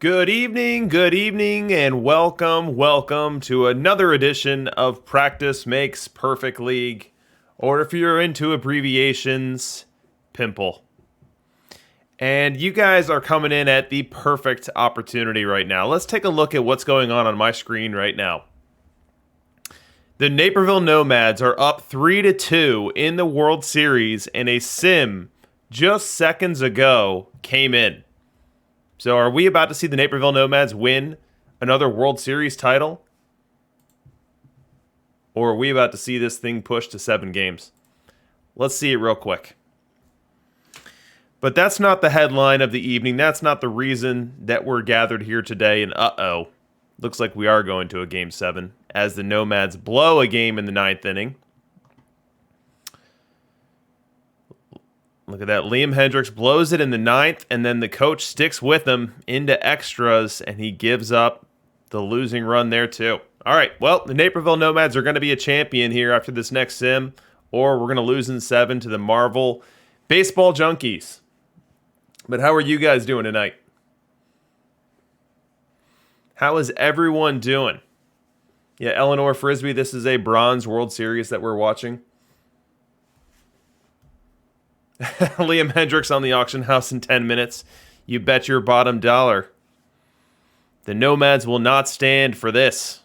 Good evening, and welcome to another edition of Practice Makes Perfect League, or if you're into abbreviations, Pimple. And you guys are coming in at the perfect opportunity right now. Let's take a look at what's going on my screen right now. The Naperville Nomads are up 3-2 in the World Series, and a sim just seconds ago came in. So are we about to see the Naperville Nomads win another World Series title? Or are we about to see this thing pushed to 7 games? Let's see it real quick. But that's not the headline of the evening. That's not the reason that we're gathered here today. And looks like we are going to a Game 7 as the Nomads blow a game in the 9th inning. Look at that. Liam Hendricks blows it in the 9th, and then the coach sticks with him into extras, and he gives up the losing run there too. All right, well, the Naperville Nomads are going to be a champion here after this next sim, or we're going to lose in 7 to the Marvel Baseball Junkies. But how are you guys doing tonight? How is everyone doing? Yeah, Eleanor Frisbee, this is a Bronze World Series that we're watching. Liam Hendricks on the auction house in 10 minutes. You bet your bottom dollar. The Nomads will not stand for this.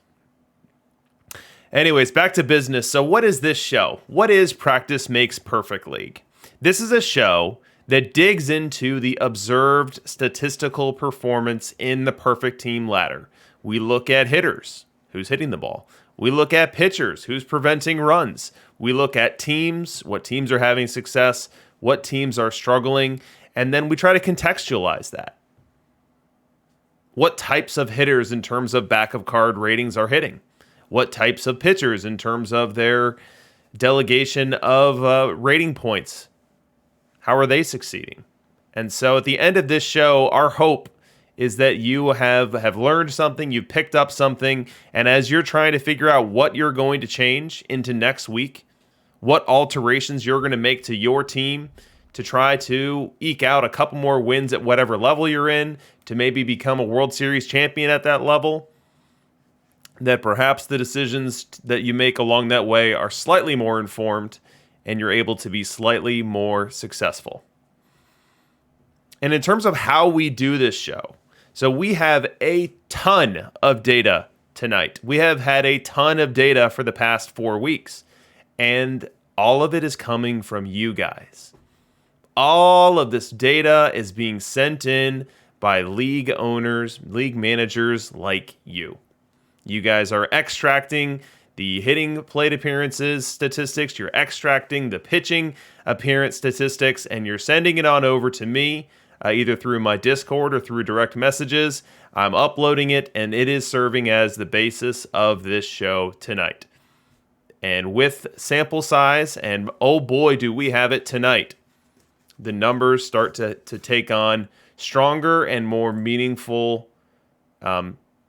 Anyways, back to business. So what is this show? What is Practice Makes Perfect League? This is a show that digs into the observed statistical performance in the perfect team ladder. We look at hitters, who's hitting the ball. We look at pitchers, who's preventing runs. We look at teams, what teams are having success, what teams are struggling, and then we try to contextualize that. What types of hitters in terms of back of card ratings are hitting? What types of pitchers in terms of their delegation of rating points? How are they succeeding? And so at the end of this show, our hope is that you have learned something, you've picked up something, and as you're trying to figure out what you're going to change into next week, what alterations you're going to make to your team to try to eke out a couple more wins at whatever level you're in, to maybe become a World Series champion at that level, that perhaps the decisions that you make along that way are slightly more informed and you're able to be slightly more successful. And in terms of how we do this show, so we have a ton of data tonight. We have had a ton of data for the past 4 weeks. And all of it is coming from you guys. All of this data is being sent in by league owners, league managers like you. You guys are extracting the hitting plate appearances statistics, you're extracting the pitching appearance statistics, and you're sending it on over to me, either through my Discord or through direct messages. I'm uploading it, and it is serving as the basis of this show tonight. And with sample size, and oh boy, do we have it tonight, the numbers start to take on stronger and more meaningful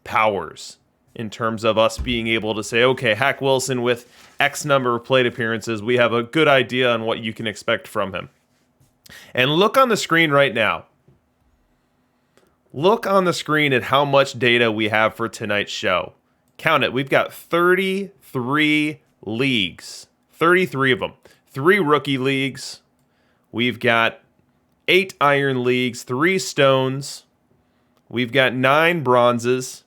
powers in terms of us being able to say, okay, Hack Wilson with X number of plate appearances, we have a good idea on what you can expect from him. And look on the screen right now. Look on the screen at how much data we have for tonight's show. Count it. We've got 33 leagues, 33 of them, 3 rookie leagues. We've got 8 iron leagues, 3 stones. We've got 9 bronzes,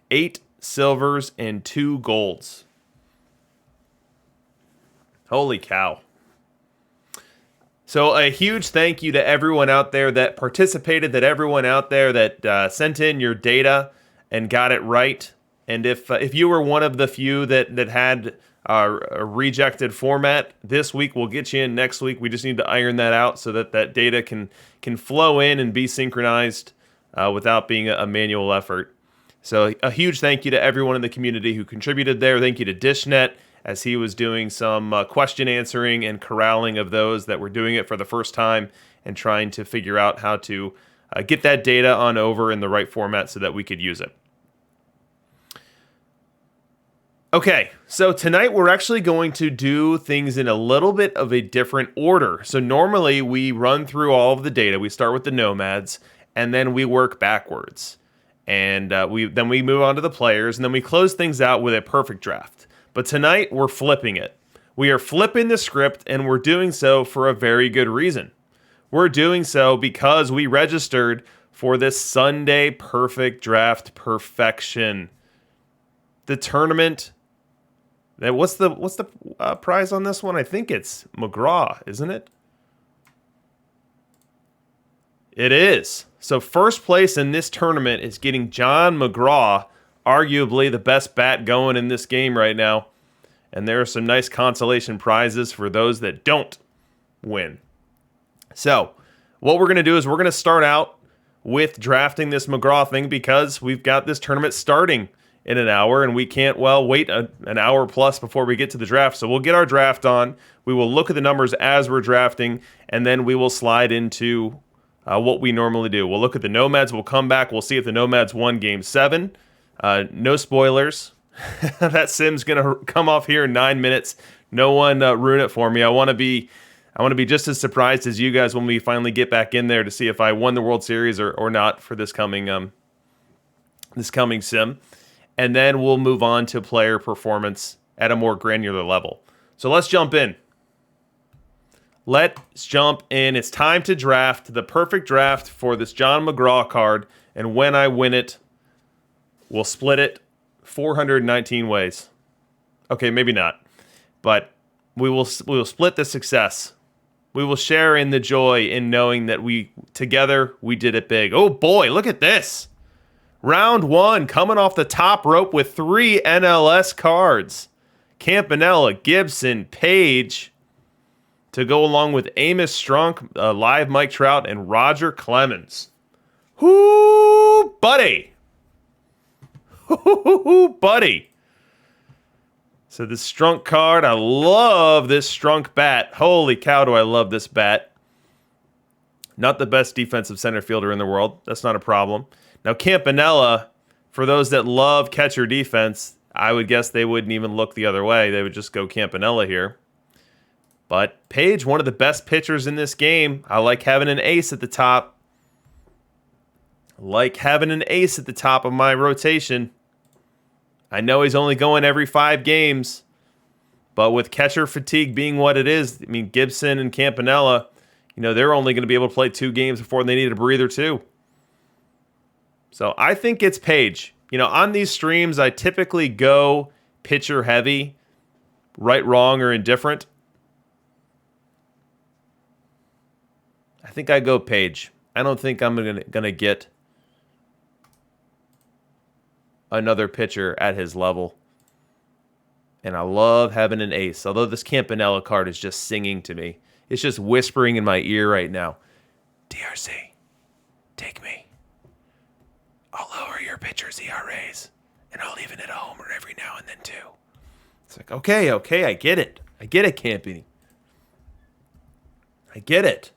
8 silvers, and 2 golds. Holy cow. So a huge thank you to everyone out there that participated, that everyone out there that sent in your data and got it right. And if you were one of the few that had a rejected format, this week we'll get you in next week. We just need to iron that out so that that data can flow in and be synchronized without being a manual effort. So a huge thank you to everyone in the community who contributed there. Thank you to DishNet as he was doing some question answering and corralling of those that were doing it for the first time and trying to figure out how to get that data on over in the right format so that we could use it. Okay, so tonight we're actually going to do things in a little bit of a different order. So normally we run through all of the data. We start with the Nomads, and then we work backwards. And we move on to the players, and then we close things out with a perfect draft. But tonight, we're flipping it. We are flipping the script, and we're doing so for a very good reason. We're doing so because we registered for this Sunday Perfect Draft Perfection. The tournament. What's the prize on this one? I think it's McGraw, isn't it? It is. So first place in this tournament is getting John McGraw, arguably the best bat going in this game right now. And there are some nice consolation prizes for those that don't win. So what we're going to do is we're going to start out with drafting this McGraw thing because we've got this tournament starting in an hour and we can't, wait an hour plus before we get to the draft. So we'll get our draft on. We will look at the numbers as we're drafting, and then we will slide into what we normally do. We'll look at the Nomads. We'll come back. We'll see if the Nomads won Game 7. No spoilers. That sim's going to come off here in 9 minutes. No one ruin it for me. I want to be just as surprised as you guys when we finally get back in there to see if I won the World Series or not for this coming sim. And then we'll move on to player performance at a more granular level. So let's jump in. Let's jump in. It's time to draft the perfect draft for this John McGraw card. And when I win it, we'll split it 419 ways. Okay, maybe not. But we will split the success. We will share in the joy in knowing that together we did it big. Oh boy, look at this. Round 1 coming off the top rope with 3 NLS cards. Campanella, Gibson, Page, to go along with Amos Strunk, live Mike Trout, and Roger Clemens. Whoo, buddy. Whoo, buddy. So this Strunk card, I love this Strunk bat. Holy cow, do I love this bat. Not the best defensive center fielder in the world. That's not a problem. Now, Campanella, for those that love catcher defense, I would guess they wouldn't even look the other way. They would just go Campanella here. But Page, one of the best pitchers in this game. I like having an ace at the top. Like having an ace at the top of my rotation. I know he's only going every 5 games. But with catcher fatigue being what it is, I mean, Gibson and Campanella, they're only going to be able to play 2 games before they need a breather too. So I think it's Page. On these streams, I typically go pitcher heavy, right, wrong, or indifferent. I think I go Page. I don't think I'm gonna get another pitcher at his level. And I love having an ace. Although this Campanella card is just singing to me. It's just whispering in my ear right now. DRC, take me. I'll lower your pitcher's ERAs, and I'll even hit a homer every now and then, too. It's like, okay, I get it. I get it, Campy. I get it.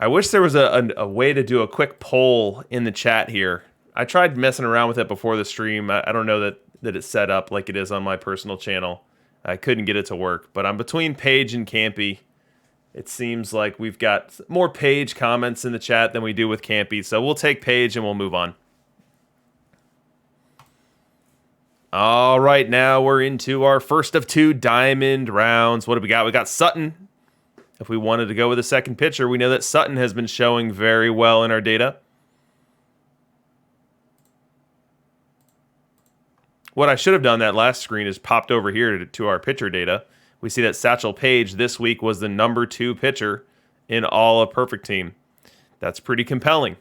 I wish there was a way to do a quick poll in the chat here. I tried messing around with it before the stream. I don't know that it's set up like it is on my personal channel. I couldn't get it to work, but I'm between Page and Campy. It seems like we've got more Page comments in the chat than we do with Campy, so we'll take Page and we'll move on. All right, now we're into our first of 2 diamond rounds. What do we got? We got Sutton. If we wanted to go with a second pitcher, we know that Sutton has been showing very well in our data. What I should have done that last screen is popped over here to our pitcher data. We see that Satchel Paige this week was the number 2 pitcher in all of Perfect Team. That's pretty compelling.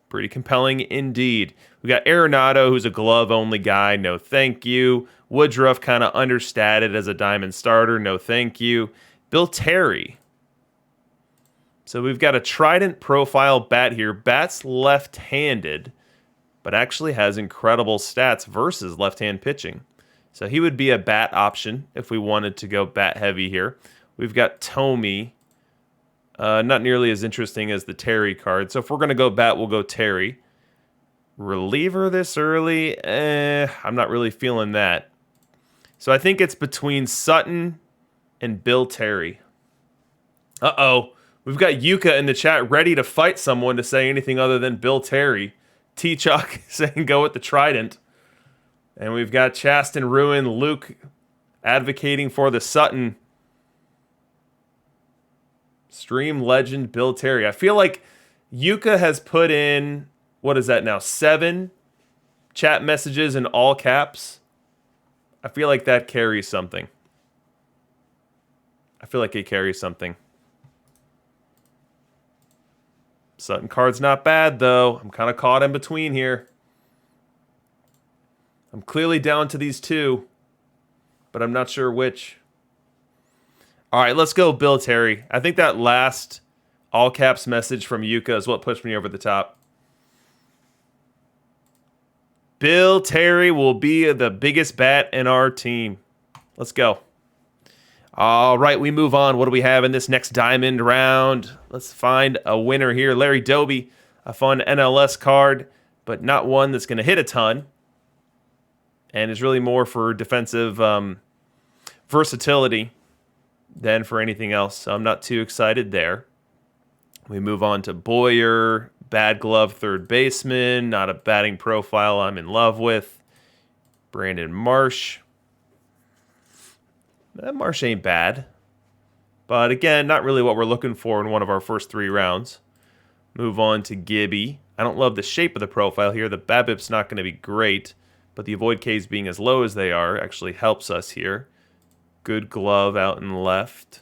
Pretty compelling indeed. We got Arenado, who's a glove-only guy. No thank you. Woodruff kind of understated as a diamond starter. No thank you. Bill Terry. So we've got a Trident profile bat here. Bat's left-handed, but actually has incredible stats versus left-hand pitching. So he would be a bat option if we wanted to go bat heavy here. We've got Tomey. Not nearly as interesting as the Terry card. So if we're going to go bat, we'll go Terry. Reliever this early? I'm not really feeling that. So I think it's between Sutton and Bill Terry. Uh-oh. We've got Yuka in the chat ready to fight someone to say anything other than Bill Terry. T-Chuck saying go with the Trident. And we've got Chasten, Ruin, Luke advocating for the Sutton. Stream legend Bill Terry. I feel like Yuka has put in, what is that now, 7 chat messages in all caps. I feel like that carries something. I feel like it carries something. Sutton card's not bad, though. I'm kind of caught in between here. I'm clearly down to these 2, but I'm not sure which. All right, let's go Bill Terry. I think that last all caps message from Yuka is what pushed me over the top. Bill Terry will be the biggest bat in our team. Let's go. All right, we move on. What do we have in this next diamond round? Let's find a winner here. Larry Doby, a fun NLS card, but not one that's going to hit a ton. And is really more for defensive versatility than for anything else. So I'm not too excited there. We move on to Boyer, bad glove third baseman, not a batting profile I'm in love with. Brandon Marsh. That Marsh ain't bad. But again, not really what we're looking for in one of our first 3 rounds. Move on to Gibby. I don't love the shape of the profile here. The BABIP's not going to be great, but the avoid Ks being as low as they are actually helps us here. Good glove out in left.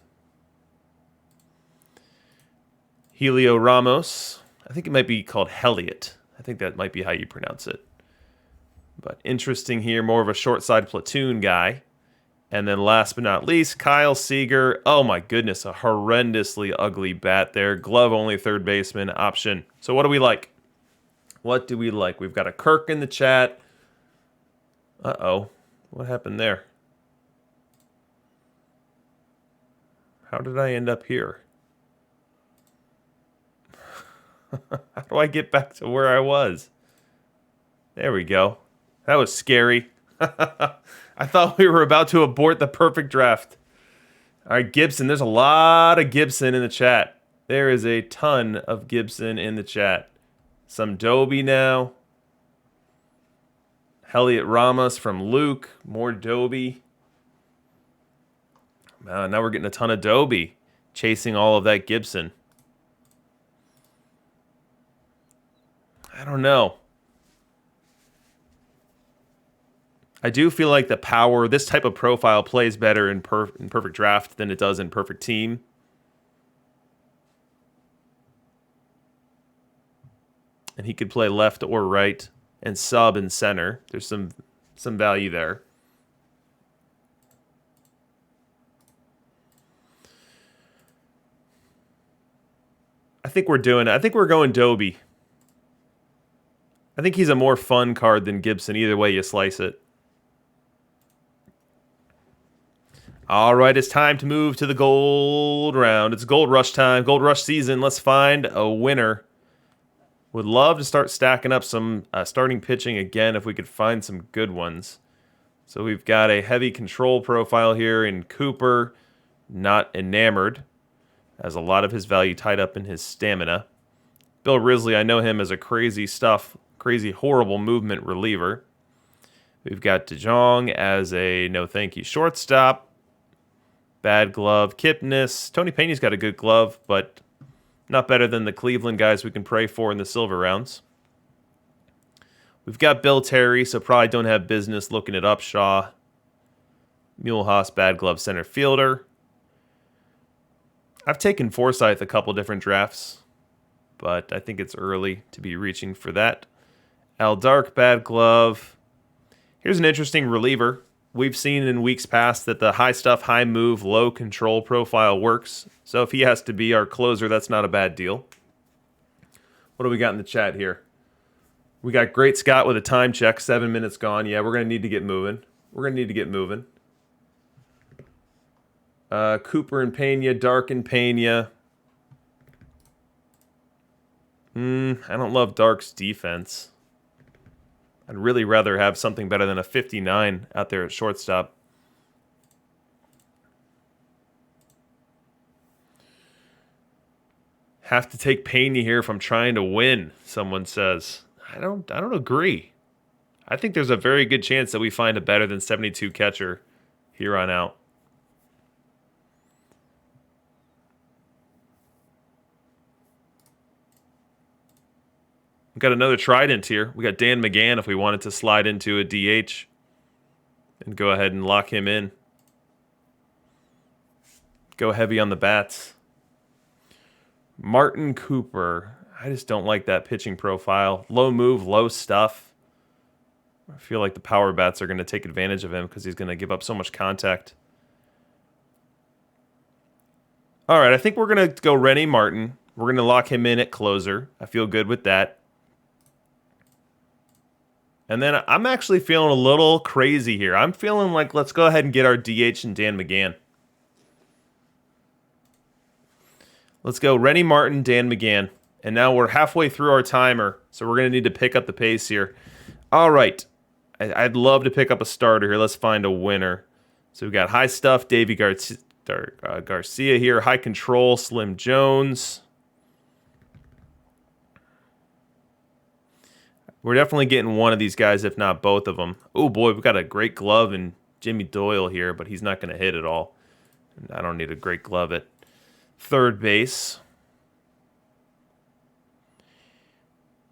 Helio Ramos. I think it might be called Heliot. I think that might be how you pronounce it. But interesting here, more of a short side platoon guy. And then last but not least, Kyle Seager. Oh my goodness, a horrendously ugly bat there. Glove only third baseman option. So what do we like? What do we like? We've got a Kirk in the chat. Uh-oh. What happened there? How did I end up here? How do I get back to where I was? There we go. That was scary. I thought we were about to abort the perfect draft. All right, Gibson. There's a lot of Gibson in the chat. There is a ton of Gibson in the chat. Some Doby now. Heliot Ramos from Luke. More Doby. Now we're getting a ton of Doby. Chasing all of that Gibson. I don't know. I do feel like the power, this type of profile plays better in perfect draft than it does in perfect team. And he could play left or right and sub and center. There's some value there. I think we're going Doby. I think he's a more fun card than Gibson, either way you slice it. All right, it's time to move to the gold round. It's gold rush time, gold rush season. Let's find a winner. Would love to start stacking up some starting pitching again if we could find some good ones. So we've got a heavy control profile here in Cooper, not enamored. Has a lot of his value tied up in his stamina. Bill Risley, I know him as a crazy horrible movement reliever. We've got DeJong as a no thank you shortstop. Bad glove, Kipnis. Tony Peña's got a good glove, but not better than the Cleveland guys we can pray for in the silver rounds. We've got Bill Terry, so probably don't have business looking at Upshaw. Mulehaus, bad glove center fielder. I've taken Forsythe a couple different drafts, but I think it's early to be reaching for that. Al Dark, bad glove. Here's an interesting reliever. We've seen in weeks past that the high stuff, high move, low control profile works. So if he has to be our closer, that's not a bad deal. What do we got in the chat here? We got Great Scott with a time check, 7 minutes gone. Yeah, we're going to need to get moving. Cooper and Peña, Dark and Peña. I don't love Dark's defense. I'd really rather have something better than a 59 out there at shortstop. Have to take Pena here if I'm trying to win, someone says. I don't agree. I think there's a very good chance that we find a better than 72 catcher here on out. We've got another trident here. We got Dan McGann if we wanted to slide into a DH and go ahead and lock him in. Go heavy on the bats. Martin Cooper. I just don't like that pitching profile. Low move, low stuff. I feel like the power bats are going to take advantage of him because he's going to give up so much contact. All right, I think we're going to go Rennie Martin. We're going to lock him in at closer. I feel good with that. And then I'm actually feeling a little crazy here. I'm feeling like let's go ahead and get our DH and Dan McGann. Let's go Rennie Martin, Dan McGann. And now we're halfway through our timer, so we're going to need to pick up the pace here. All right. I'd love to pick up a starter here. Let's find a winner. So we've got high stuff, Davey Garcia here. High control, Slim Jones. We're definitely getting one of these guys, if not both of them. Oh, boy, we've got a great glove in Jimmy Doyle here, but he's not going to hit at all. I don't need a great glove at third base.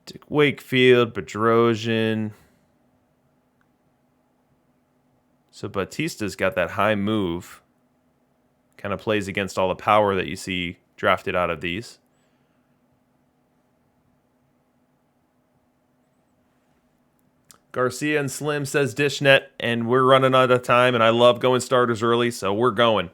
Dick Wakefield, Bedrosian. So Batista's got that high move. Kind of plays against all the power that you see drafted out of these. Garcia and Slim says Dishnet, and we're running out of time, and I love going starters early, so we're going.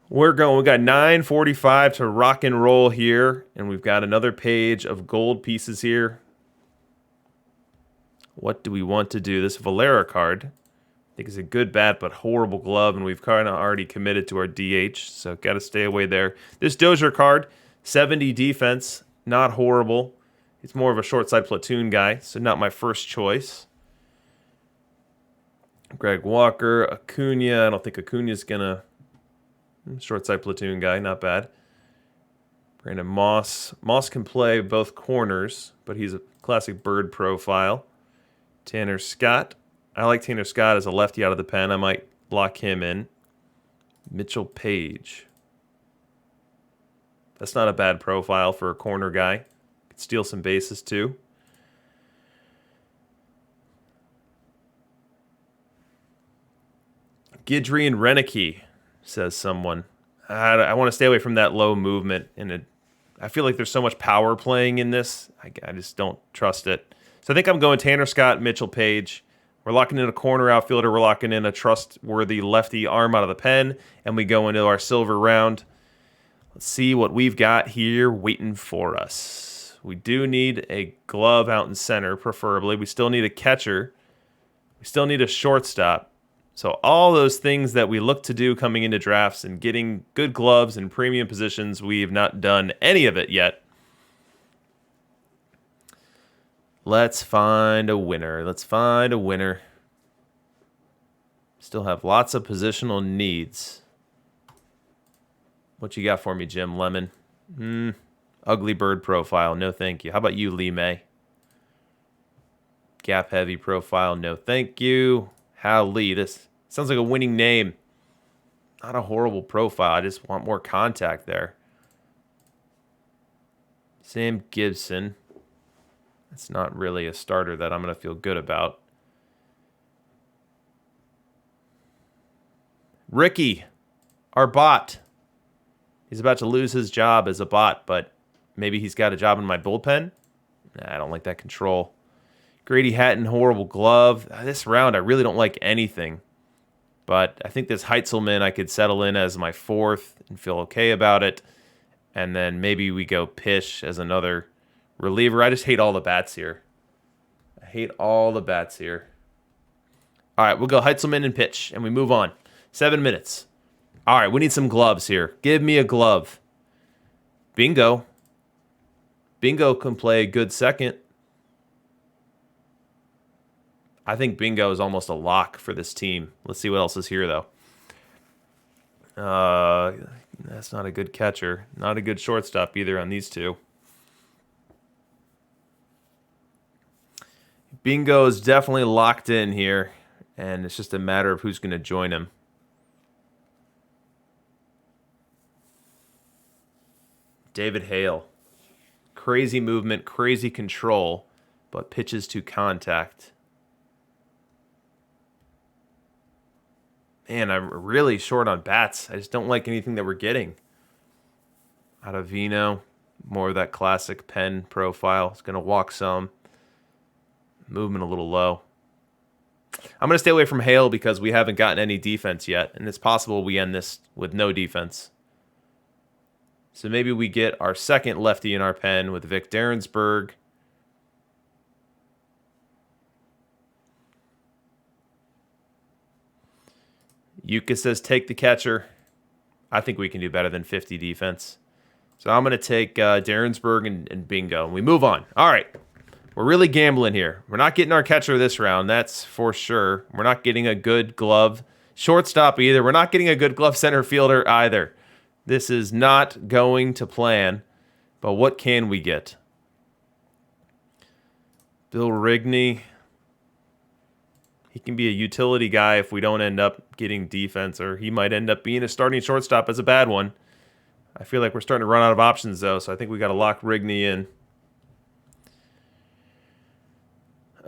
We're going. We've got 9:45 to rock and roll here, and we've got another page of gold pieces here. What do we want to do? This Valera card, I think, is a good bat, but horrible glove, and we've kind of already committed to our DH, so got to stay away there. This Dozier card, 70 defense, not horrible. He's more of a short side platoon guy, so not my first choice. Greg Walker, Acuna. I don't think Acuna's going to... Short side platoon guy, not bad. Brandon Moss. Moss can play both corners, but he's a classic bird profile. Tanner Scott. I like Tanner Scott as a lefty out of the pen. I might lock him in. Mitchell Page. That's not a bad profile for a corner guy. Could steal some bases too. Guidry and Renicky, says someone. I want to stay away from that low movement. And I feel like there's so much power playing in this. I just don't trust it. So I think I'm going Tanner Scott, Mitchell Page. We're locking in a corner outfielder. We're locking in a trustworthy lefty arm out of the pen. And we go into our silver round. Let's see what we've got here waiting for us. We do need a glove out in center, preferably. We still need a catcher. We still need a shortstop. So all those things that we look to do coming into drafts and getting good gloves and premium positions, we have not done any of it yet. Let's find a winner. Let's find a winner. Still have lots of positional needs. What you got for me, Jim Lemon? Ugly bird profile. No, thank you. How about you, Lee May? Gap heavy profile. No, thank you. Hal Lee. This sounds like a winning name. Not a horrible profile. I just want more contact there. Sam Gibson. That's not really a starter that I'm going to feel good about. Ricky, our bot. He's about to lose his job as a bot, but maybe he's got a job in my bullpen? Nah, I don't like that control. Grady Hatton, horrible glove. This round, I really don't like anything. But I think this Heitzelman I could settle in as my fourth and feel okay about it. And then maybe we go Pish as another reliever. I just hate all the bats here. I hate all the bats here. All right, we'll go Heitzelman and pitch, and we move on. 7 minutes. All right, we need some gloves here. Give me a glove. Bingo. Bingo can play a good second. I think Bingo is almost a lock for this team. Let's see what else is here, though. That's not a good catcher. Not a good shortstop either on these two. Bingo is definitely locked in here, and it's just a matter of who's going to join him. David Hale. Crazy movement, crazy control, but pitches to contact. Man, I'm really short on bats. I just don't like anything that we're getting. Ottavino, more of that classic pen profile. It's going to walk some. Movement a little low. I'm going to stay away from Hale because we haven't gotten any defense yet, and it's possible we end this with no defense. So maybe we get our second lefty in our pen with Vic Derensburg. Yuka says take the catcher. I think we can do better than 50 defense. So I'm going to take Derensburg and Bingo, and we move on. All right. We're really gambling here. We're not getting our catcher this round, that's for sure. We're not getting a good glove shortstop either. We're not getting a good glove center fielder either. This is not going to plan, but what can we get? Bill Rigney. He can be a utility guy if we don't end up getting defense, or he might end up being a starting shortstop as a bad one. I feel like we're starting to run out of options, though, so I think we got to lock Rigney in.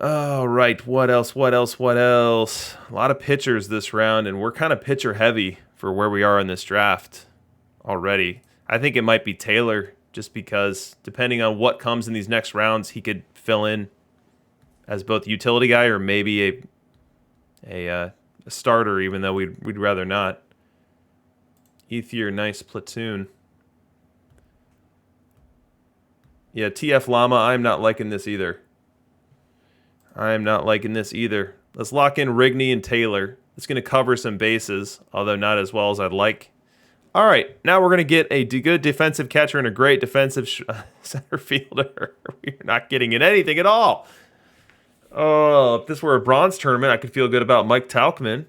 All right, what else? A lot of pitchers this round, and we're kind of pitcher heavy for where we are in this draft already. I think it might be Taylor, just because depending on what comes in these next rounds, he could fill in as both a utility guy or maybe a starter, even though we'd rather not. Ethier, nice platoon. Yeah, TF Llama, I'm not liking this either. Let's lock in Rigney and Taylor. It's going to cover some bases, although not as well as I'd like. All right, now we're going to get a good defensive catcher and a great defensive center fielder. We're not getting in anything at all. Oh, if this were a bronze tournament, I could feel good about Mike Tauchman.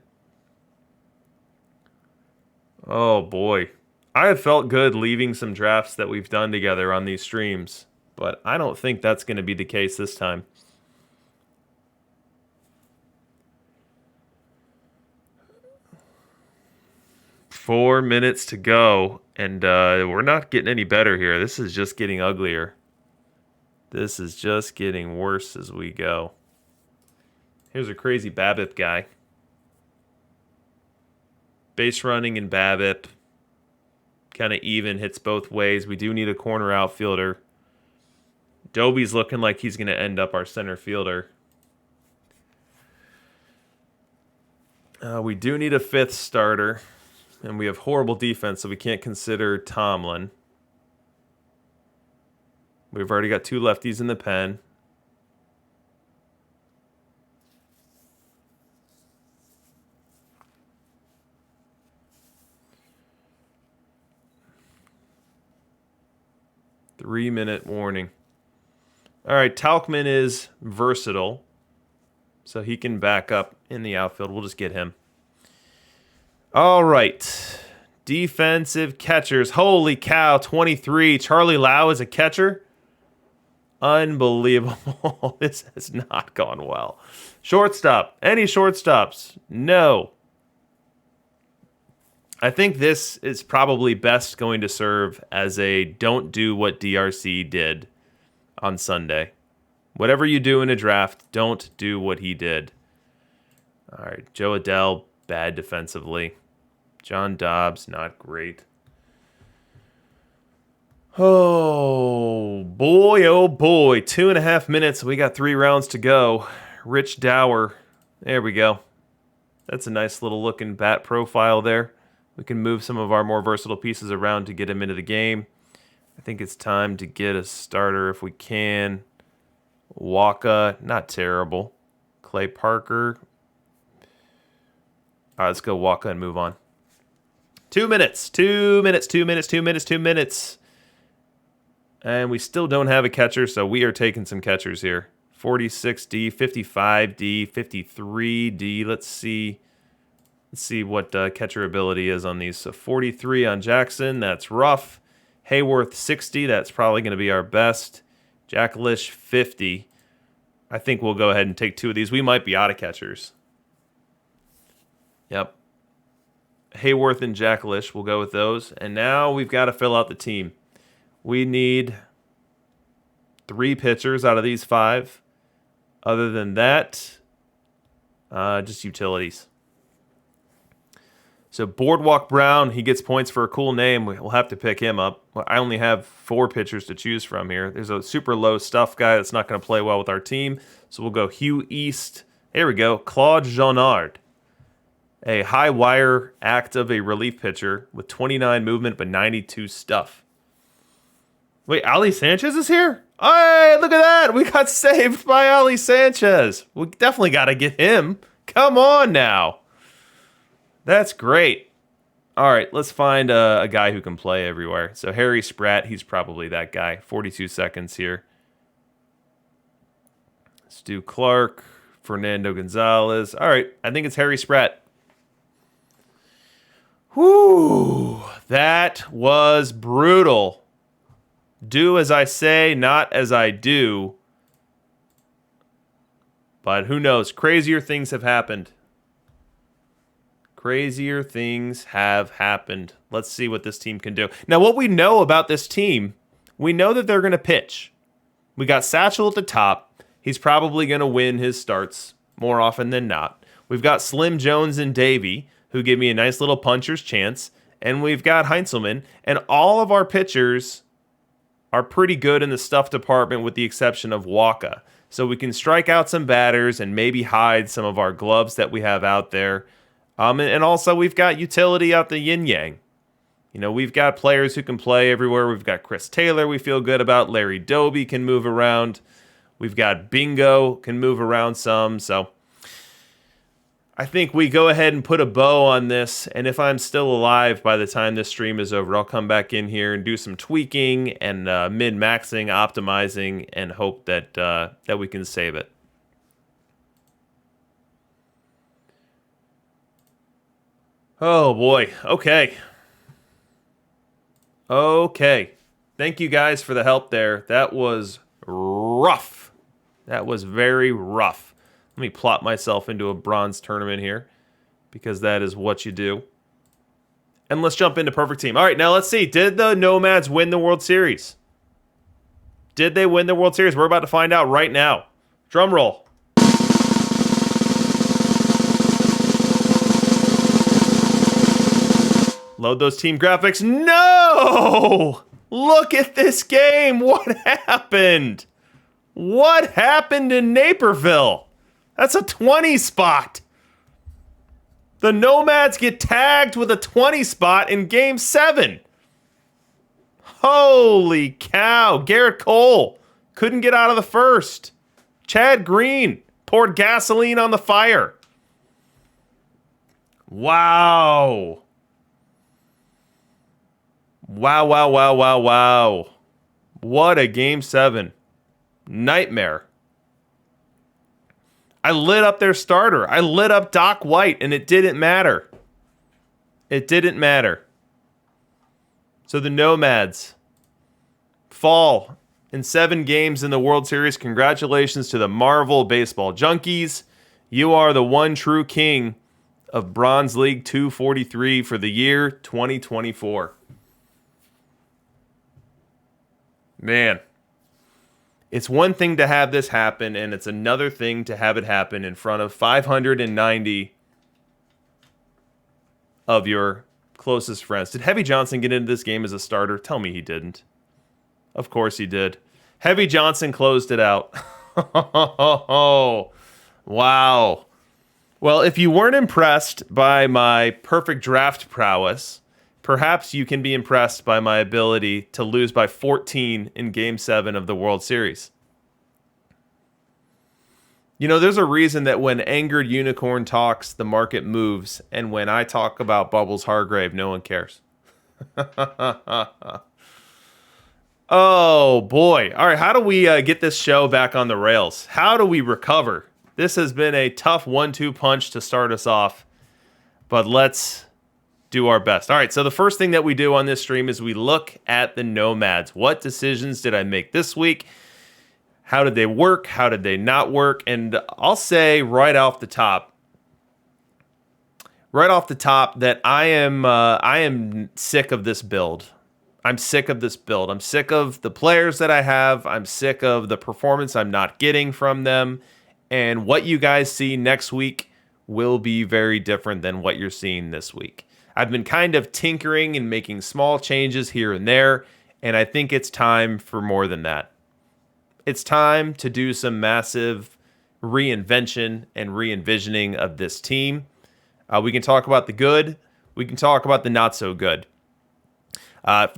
Oh, boy. I have felt good leaving some drafts that we've done together on these streams, but I don't think that's going to be the case this time. Four minutes to go, and we're not getting any better here. This is just getting uglier. This is just getting worse as we go. Here's a crazy BABIP guy. Base running and BABIP. Kind of even, hits both ways. We do need a corner outfielder. Dobie's looking like he's going to end up our center fielder. We do need a fifth starter. And we have horrible defense, so we can't consider Tomlin. We've already got two lefties in the pen. Three-minute warning. All right, Tauchman is versatile, so he can back up in the outfield. We'll just get him. All right, defensive catchers. Holy cow, 23. Charlie Lau is a catcher. Unbelievable. This has not gone well. Shortstop. Any shortstops? No. I think this is probably best going to serve as a don't do what DRC did on Sunday. Whatever you do in a draft, don't do what he did. All right, Joe Adell, bad defensively. John Dobbs, not great. Oh boy, 2.5 minutes. We got 3 rounds to go. Rich Dower. There we go. That's a nice little looking bat profile there. We can move some of our more versatile pieces around to get him into the game. I think it's time to get a starter if we can. Waka, not terrible. Clay Parker. All right, let's go Waka and move on. 2 minutes. And we still don't have a catcher, so we are taking some catchers here. 46D, 55D, 53D. Let's see Let's see what catcher ability is on these. So 43 on Jackson. That's rough. Hayworth 60. That's probably going to be our best. Jackalish 50. I think we'll go ahead and take 2 of these. We might be out of catchers. Yep. Hayworth and Jackalish. We'll go with those. And now we've got to fill out the team. We need 3 pitchers out of these 5. Other than that, just utilities. So Boardwalk Brown, he gets points for a cool name. We'll have to pick him up. I only have 4 pitchers to choose from here. There's a super low stuff guy that's not going to play well with our team. So we'll go Hugh East. Here we go. Claude Jeannard. A high wire act of a relief pitcher with 29 movement but 92 stuff. Wait, Ali Sanchez is here? Hey, look at that. We got saved by Ali Sanchez. We definitely got to get him. Come on now. That's great. All right, let's find a guy who can play everywhere. So Harry Spratt, he's probably that guy. 42 seconds here. Stu Clark, Fernando Gonzalez. All right, I think it's Harry Spratt. Whew, that was brutal. Do as I say, not as I do. But who knows? Crazier things have happened. Crazier things have happened. Let's see what this team can do. Now, what we know about this team, we know that they're going to pitch. We got Satchel at the top. He's probably going to win his starts more often than not. We've got Slim Jones and Davey, who give me a nice little puncher's chance. And we've got Heinzelman. And all of our pitchers are pretty good in the stuff department with the exception of Waka. So we can strike out some batters and maybe hide some of our gloves that we have out there. And also we've got utility out the yin-yang. You know, we've got players who can play everywhere. We've got Chris Taylor we feel good about. Larry Doby can move around. We've got Bingo can move around some. So I think we go ahead and put a bow on this. And if I'm still alive by the time this stream is over, I'll come back in here and do some tweaking and min-maxing, optimizing, and hope that that we can save it. Oh, boy. Okay. Okay. Thank you guys for the help there. That was rough. That was very rough. Let me plot myself into a bronze tournament here because that is what you do. And let's jump into Perfect Team. All right, now let's see. Did the Nomads win the World Series? Did they win the World Series? We're about to find out right now. Drum roll. Load those team graphics. No! Look at this game. What happened? What happened in Naperville? That's a 20 spot. The Nomads get tagged with a 20 spot in Game 7. Holy cow. Garrett Cole couldn't get out of the first. Chad Green poured gasoline on the fire. Wow. Wow. What a Game 7. Nightmare. I lit up their starter. I lit up Doc White, and it didn't matter. It didn't matter. So the Nomads fall in 7 games in the World Series. Congratulations to the Marvel Baseball Junkies. You are the one true king of Bronze League 243 for the year 2024. Man, it's one thing to have this happen, and it's another thing to have it happen in front of 590 of your closest friends. Did Heavy Johnson get into this game as a starter? Tell me he didn't. Of course he did. Heavy Johnson closed it out. Oh, wow. Well, if you weren't impressed by my perfect draft prowess, perhaps you can be impressed by my ability to lose by 14 in Game 7 of the World Series. You know, there's a reason that when Angered Unicorn talks, the market moves, and when I talk about Bubbles Hargrave, no one cares. Oh, boy. All right, how do we get this show back on the rails? How do we recover? This has been a tough 1-2 punch to start us off. but let's do our best. All right, so the first thing that we do on this stream is we look at the nomads. What decisions did I make this week? How did they work? How did they not work? And I'll say right off the top that I am sick of this build. I'm sick of this build. I'm sick of the players that I have. I'm sick of the performance I'm not getting from them. And what you guys see next week will be very different than what you're seeing this week. I've been kind of tinkering and making small changes here and there, and I think it's time for more than that. It's time to do some massive reinvention and re-envisioning of this team. We can talk about the good. We can talk about the not so good.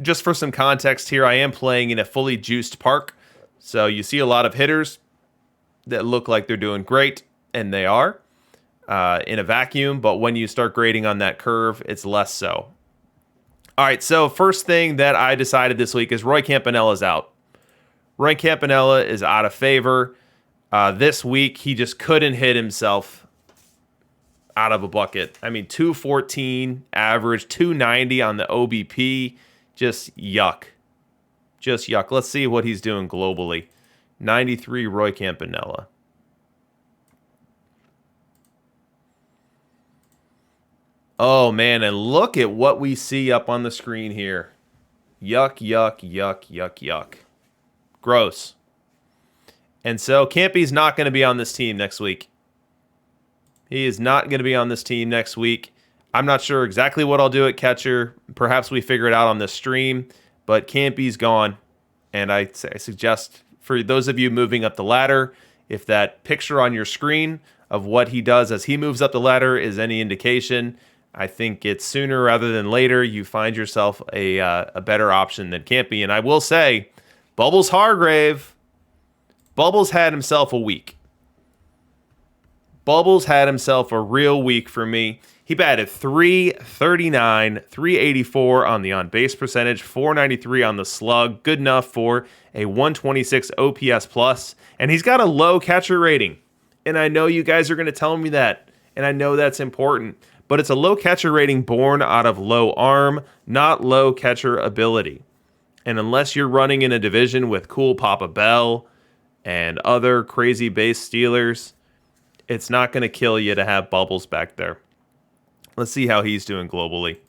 Just for some context here, I am playing in a fully juiced park. So you see a lot of hitters that look like they're doing great, and they are in a vacuum. But when you start grading on that curve, it's less so. All right, so first thing that I decided this week is Roy Campanella's out. Roy Campanella is out of favor. This week, he just couldn't hit himself out of a bucket. I mean, 214 average, 290 on the OBP. Just yuck. Just yuck. Let's see what he's doing globally. 93 Roy Campanella. Oh, man, and look at what we see up on the screen here. Yuck, yuck, yuck, yuck, yuck. Gross. And so Campy's not going to be on this team next week. He is not going to be on this team next week. I'm not sure exactly what I'll do at catcher. Perhaps we figure it out on this stream. But Campy's gone. And I suggest for those of you moving up the ladder, if that picture on your screen of what he does as he moves up the ladder is any indication, I think it's sooner rather than later you find yourself a better option than Campy. And I will say, Bubbles Hargrave, Bubbles had himself a week. Bubbles had himself a real week for me. He batted .339, .384 on the on-base percentage, .493 on the slug. Good enough for a 126 OPS plus. And he's got a low catcher rating. And I know you guys are going to tell me that. And I know that's important. But it's a low catcher rating born out of low arm, not low catcher ability. And unless you're running in a division with Cool Papa Bell and other crazy base stealers, it's not going to kill you to have Bubbles back there. Let's see how he's doing globally.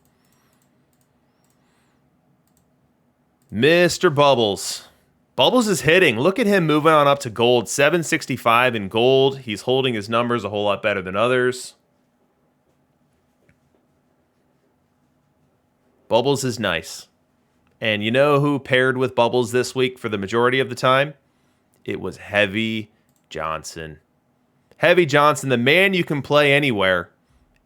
Mr. Bubbles. Bubbles is hitting. Look at him moving on up to gold. 765 in gold. He's holding his numbers a whole lot better than others. Bubbles is nice. And you know who paired with Bubbles this week for the majority of the time? It was Heavy Johnson. Heavy Johnson, the man you can play anywhere.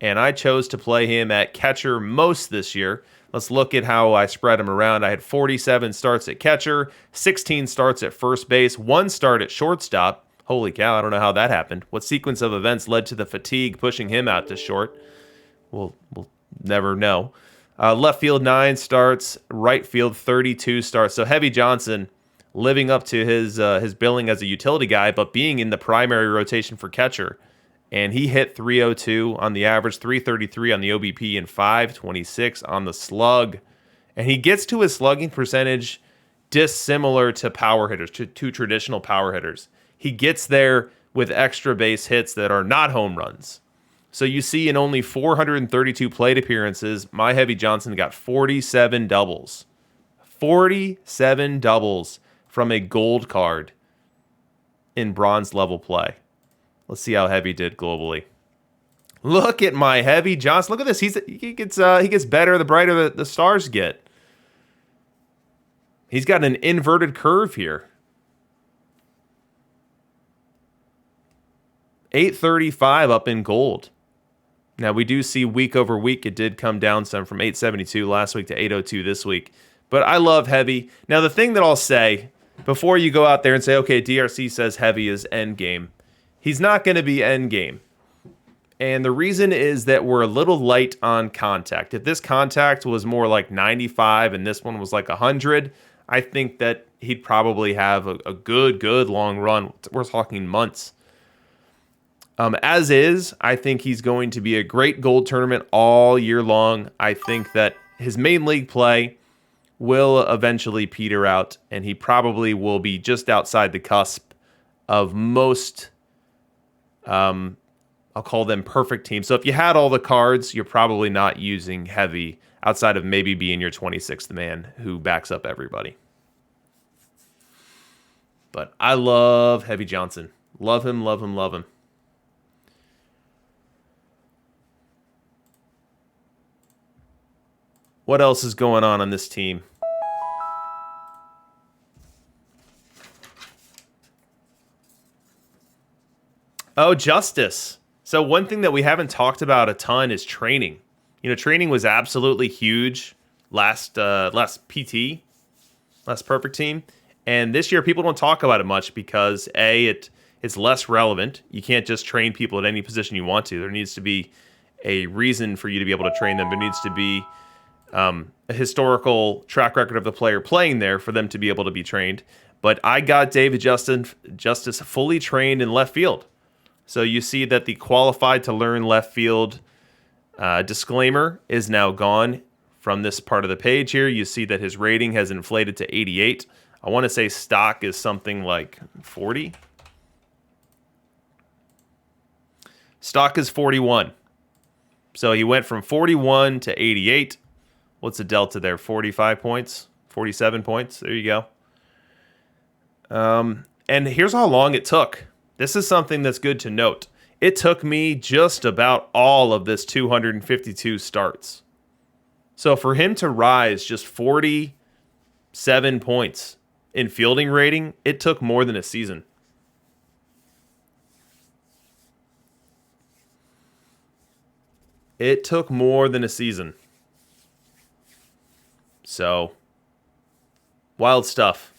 And I chose to play him at catcher most this year. Let's look at how I spread him around. I had 47 starts at catcher, 16 starts at first base, 1 start at shortstop. Holy cow, I don't know how that happened. What sequence of events led to the fatigue pushing him out to short? We'll never know. Left field 9 starts, right field 32 starts. So Heavy Johnson living up to his billing as a utility guy, but being in the primary rotation for catcher. And he hit 302 on the average, 333 on the OBP, and 526 on the slug. And he gets to his slugging percentage dissimilar to power hitters, to traditional power hitters. He gets there with extra base hits that are not home runs. So you see in only 432 plate appearances, my Heavy Johnson got 47 doubles. 47 doubles from a gold card in bronze level play. Let's see how Heavy did globally. Look at my Heavy Johnson. Look at this. He gets better the brighter the stars get. He's got an inverted curve here. 835 up in gold. Now, we do see week over week, it did come down some from 872 last week to 802 this week. But I love Heavy. Now, the thing that I'll say, before you go out there and say, okay, DRC says Heavy is end game, he's not going to be end game. And the reason is that we're a little light on contact. If this contact was more like 95 and this one was like 100, I think that he'd probably have a good long run. We're talking months. As is, I think he's going to be a great gold tournament all year long. I think that his main league play will eventually peter out, and he probably will be just outside the cusp of most, I'll call them perfect teams. So if you had all the cards, you're probably not using heavy outside of maybe being your 26th man who backs up everybody. But I love Heavy Johnson. Love him, love him, love him. What else is going on this team? Oh, Justice. So one thing that we haven't talked about a ton is training. You know, training was absolutely huge last PT, last perfect team. And this year people don't talk about it much because it's less relevant. You can't just train people at any position you want to. There needs to be a reason for you to be able to train them. There needs to be a historical track record of the player playing there for them to be able to be trained. But I got David Justice fully trained in left field. So you see that the qualified to learn left field disclaimer is now gone from this part of the page here. You see that his rating has inflated to 88. I want to say stock is something like 40. Stock is 41. So he went from 41 to 88. What's the delta there? 45 points? 47 points? There you go. And here's how long it took. This is something that's good to note. It took me just about all of this 252 starts. So for him to rise just 47 points in fielding rating, it took more than a season. It took more than a season. So, wild stuff.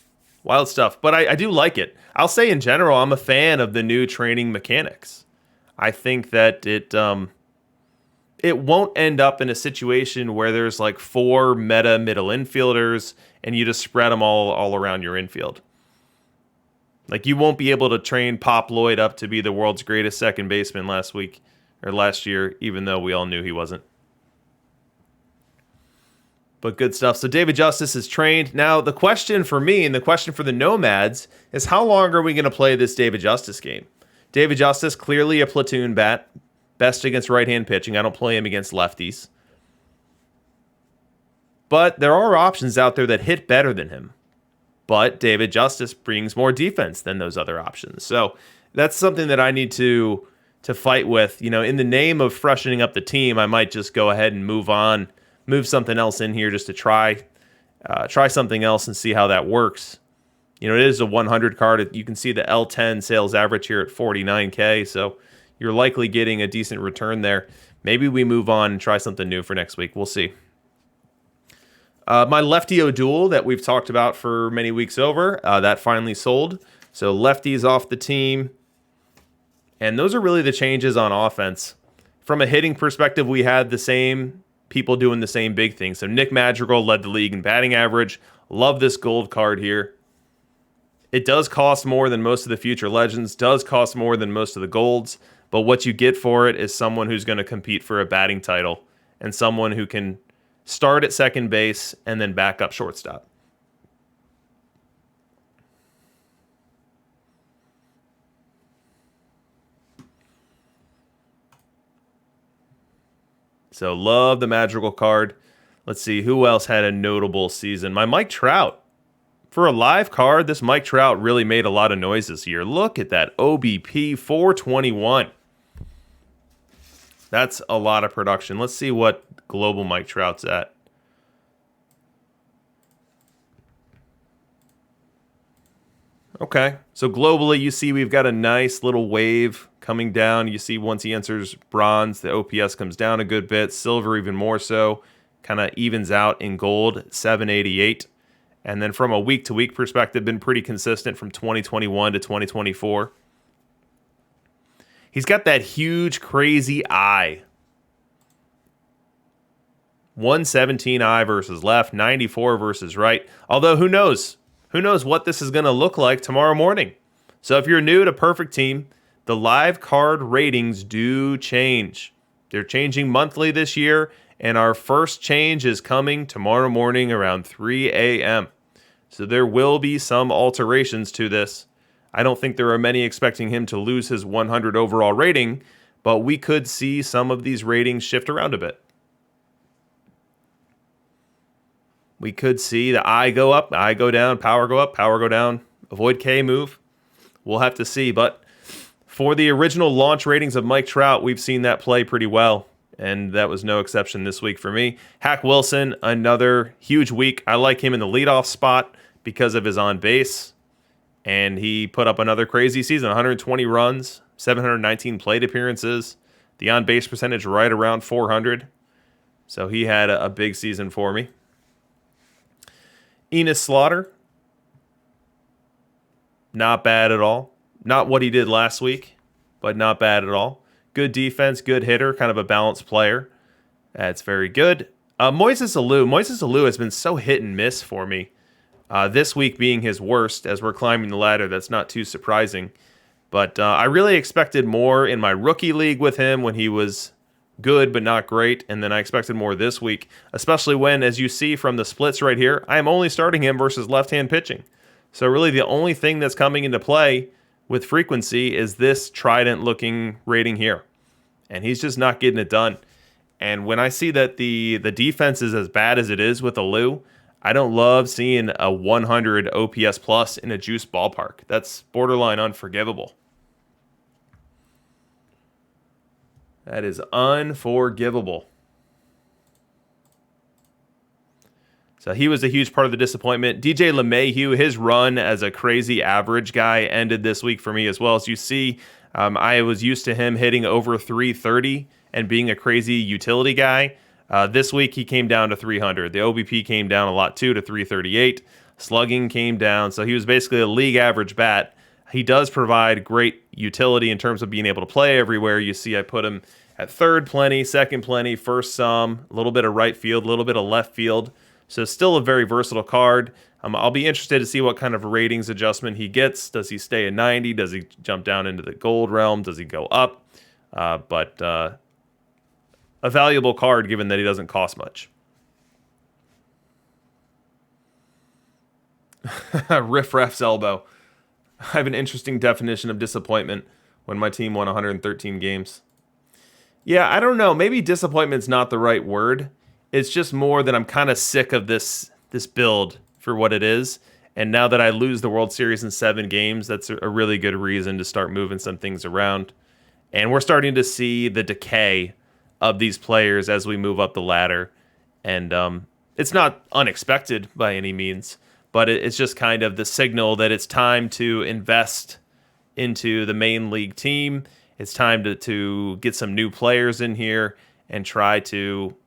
Wild stuff. But I do like it. I'll say in general, I'm a fan of the new training mechanics. I think that it won't end up in a situation where there's like 4 meta middle infielders and you just spread them all around your infield. Like you won't be able to train Pop Lloyd up to be the world's greatest second baseman last year, even though we all knew he wasn't. But good stuff. So David Justice is trained. Now, the question for me and the question for the Nomads is how long are we going to play this David Justice game? David Justice, clearly a platoon bat. Best against right-hand pitching. I don't play him against lefties. But there are options out there that hit better than him. But David Justice brings more defense than those other options. So that's something that I need to fight with. You know, in the name of freshening up the team, I might just go ahead and move something else in here just to try something else and see how that works. You know, it is a 100 card. You can see the L10 sales average here at 49K, so you're likely getting a decent return there. Maybe we move on and try something new for next week. We'll see. My lefty O'Doul that we've talked about for many weeks over, that finally sold. So lefty's off the team. And those are really the changes on offense. From a hitting perspective, we had the same people doing the same big thing. So Nick Madrigal led the league in batting average. Love this gold card here. It does cost more than most of the future legends, does cost more than most of the golds, but what you get for it is someone who's going to compete for a batting title and someone who can start at second base and then back up shortstop. So love the Madrigal card. Let's see, who else had a notable season? My Mike Trout. For a live card, this Mike Trout really made a lot of noise this year. Look at that OBP 421. That's a lot of production. Let's see what global Mike Trout's at. Okay, so globally, you see we've got a nice little wave coming down. You see once he enters bronze, the OPS comes down a good bit. Silver even more so. Kind of evens out in gold, 788. And then from a week-to-week perspective, been pretty consistent from 2021 to 2024. He's got that huge, crazy eye. 117 eye versus left, 94 versus right. Although, who knows? Who knows what this is going to look like tomorrow morning? So if you're new to Perfect Team, the live card ratings do change. They're changing monthly this year, and our first change is coming tomorrow morning around 3 a.m. So there will be some alterations to this. I don't think there are many expecting him to lose his 100 overall rating, but we could see some of these ratings shift around a bit. We could see the I go up, I go down, power go up, power go down, avoid K move. We'll have to see, but for the original launch ratings of Mike Trout, we've seen that play pretty well, and that was no exception this week for me. Hack Wilson, another huge week. I like him in the leadoff spot because of his on base, and he put up another crazy season, 120 runs, 719 plate appearances, the on base percentage right around 400. So he had a big season for me. Enos Slaughter, not bad at all. Not what he did last week, but not bad at all. Good defense, good hitter, kind of a balanced player. That's very good. Moises Alou has been so hit and miss for me. This week being his worst as we're climbing the ladder. That's not too surprising. But I really expected more in my rookie league with him when he was good but not great. And then I expected more this week, especially when, as you see from the splits right here, I am only starting him versus left-hand pitching. So really the only thing that's coming into play with frequency is this trident-looking rating here. And he's just not getting it done. And when I see that the defense is as bad as it is with Alou, I don't love seeing a 100 OPS plus in a juice ballpark. That's borderline unforgivable. That is unforgivable. So he was a huge part of the disappointment. DJ LeMahieu, his run as a crazy average guy ended this week for me as well. As you see, I was used to him hitting over 330 and being a crazy utility guy. This week he came down to 300. The OBP came down a lot too to 338. Slugging came down, so he was basically a league average bat. He does provide great utility in terms of being able to play everywhere. You see I put him at third plenty, second plenty, first some, a little bit of right field, a little bit of left field. So still a very versatile card. I'll be interested to see what kind of ratings adjustment he gets. Does he stay at 90? Does he jump down into the gold realm? Does he go up? But a valuable card given that he doesn't cost much. Riff Raff's elbow. I have an interesting definition of disappointment when my team won 113 games. Yeah, I don't know. Maybe disappointment's not the right word. It's just more that I'm kind of sick of this build for what it is. And now that I lose the World Series in 7 games, that's a really good reason to start moving some things around. And we're starting to see the decay of these players as we move up the ladder. And it's not unexpected by any means, but it's just kind of the signal that it's time to invest into the main league team. It's time to get some new players in here and try to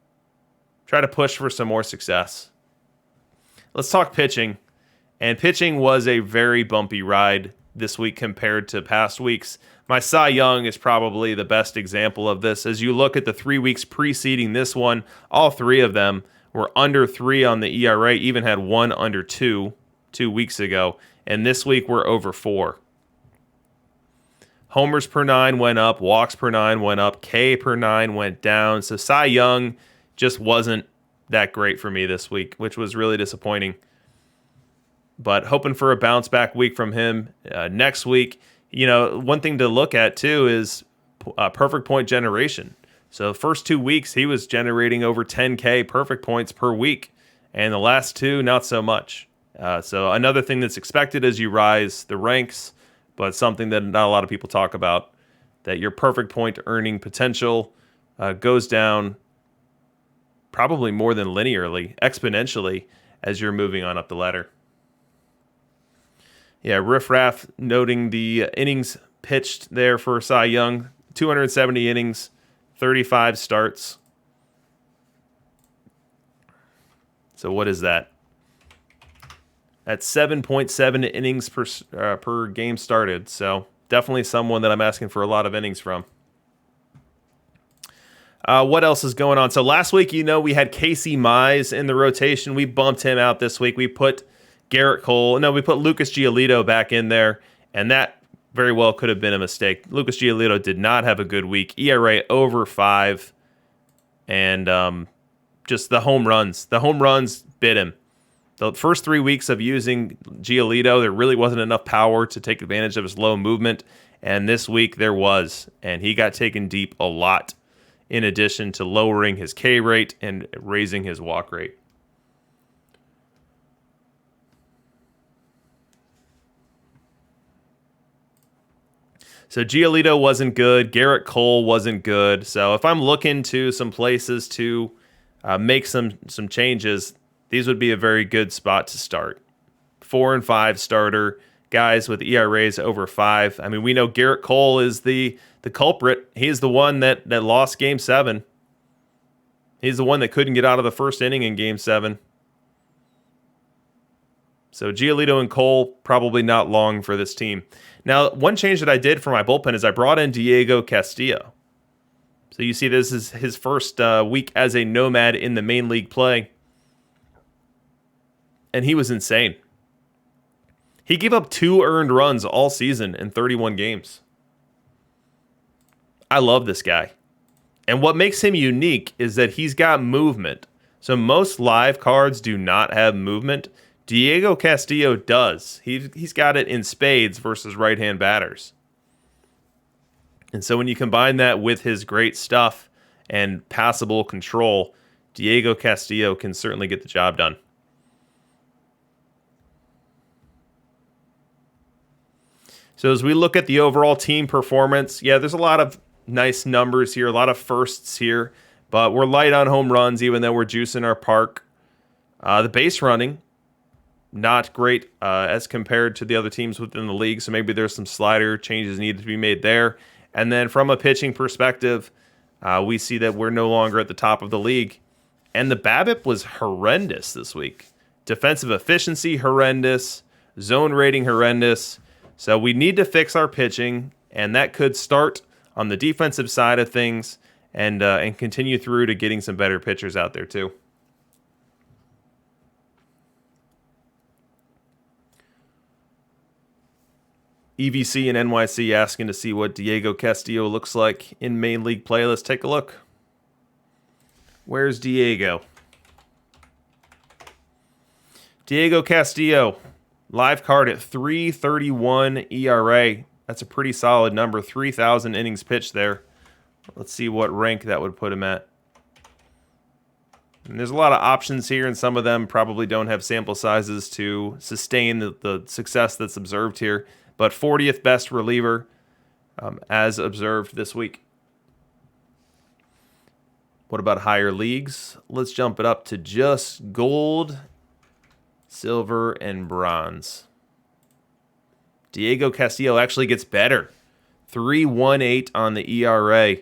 push for some more success. Let's talk pitching. And pitching was a very bumpy ride this week compared to past weeks. My Cy Young is probably the best example of this. As you look at the 3 weeks preceding this one, all 3 of them were under 3 on the ERA, even had one under 2 weeks ago. And this week we're over 4. Homers per 9 went up, walks per 9 went up, K per 9 went down. So Cy Young just wasn't that great for me this week, which was really disappointing. But hoping for a bounce back week from him next week. You know, one thing to look at too is perfect point generation. So the first 2 weeks he was generating over 10K perfect points per week, and the last 2 not so much. So another thing that's expected as you rise the ranks, but something that not a lot of people talk about, that your perfect point earning potential goes down probably more than linearly, exponentially, as you're moving on up the ladder. Yeah, Riff Raff noting the innings pitched there for Cy Young. 270 innings, 35 starts. So what is that? That's 7.7 innings per game started. So definitely someone that I'm asking for a lot of innings from. What else is going on? So last week, we had Casey Mize in the rotation. We bumped him out this week. We put Lucas Giolito back in there, and that very well could have been a mistake. Lucas Giolito did not have a good week. ERA over 5. And just the home runs. The home runs bit him. The first 3 weeks of using Giolito, there really wasn't enough power to take advantage of his low movement. And this week there was. And he got taken deep a lot, in addition to lowering his K rate and raising his walk rate. So Giolito wasn't good. Garrett Cole wasn't good. So if I'm looking to some places to make some changes, these would be a very good spot to start. 4 and 5 starter, guys with ERAs over 5. I mean, we know Garrett Cole is the culprit. He's the one that lost Game 7. He's the one that couldn't get out of the first inning in Game 7. So Giolito and Cole, probably not long for this team. Now, one change that I did for my bullpen is I brought in Diego Castillo. So you see this is his first week as a Nomad in the main league play. And he was insane. He gave up 2 earned runs all season in 31 games. I love this guy. And what makes him unique is that he's got movement. So most live cards do not have movement. Diego Castillo does. He's got it in spades versus right-hand batters. And so when you combine that with his great stuff and passable control, Diego Castillo can certainly get the job done. So as we look at the overall team performance, yeah, there's a lot of nice numbers here, a lot of firsts here, but we're light on home runs even though we're juicing our park. The base running, not great as compared to the other teams within the league, so maybe there's some slider changes needed to be made there. And then from a pitching perspective, we see that we're no longer at the top of the league. And the BABIP was horrendous this week. Defensive efficiency, horrendous. Zone rating, horrendous. So we need to fix our pitching, and that could start on the defensive side of things and continue through to getting some better pitchers out there too. EVC and NYC asking to see what Diego Castillo looks like in main league play. Let's take a look. Where's Diego? Diego Castillo, live card at 3.31 ERA. That's a pretty solid number. 3,000 innings pitched there. Let's see what rank that would put him at. And there's a lot of options here, and some of them probably don't have sample sizes to sustain the success that's observed here. But 40th best reliever as observed this week. What about higher leagues? Let's jump it up to just gold, silver, and bronze. Diego Castillo actually gets better. 3.18 on the ERA,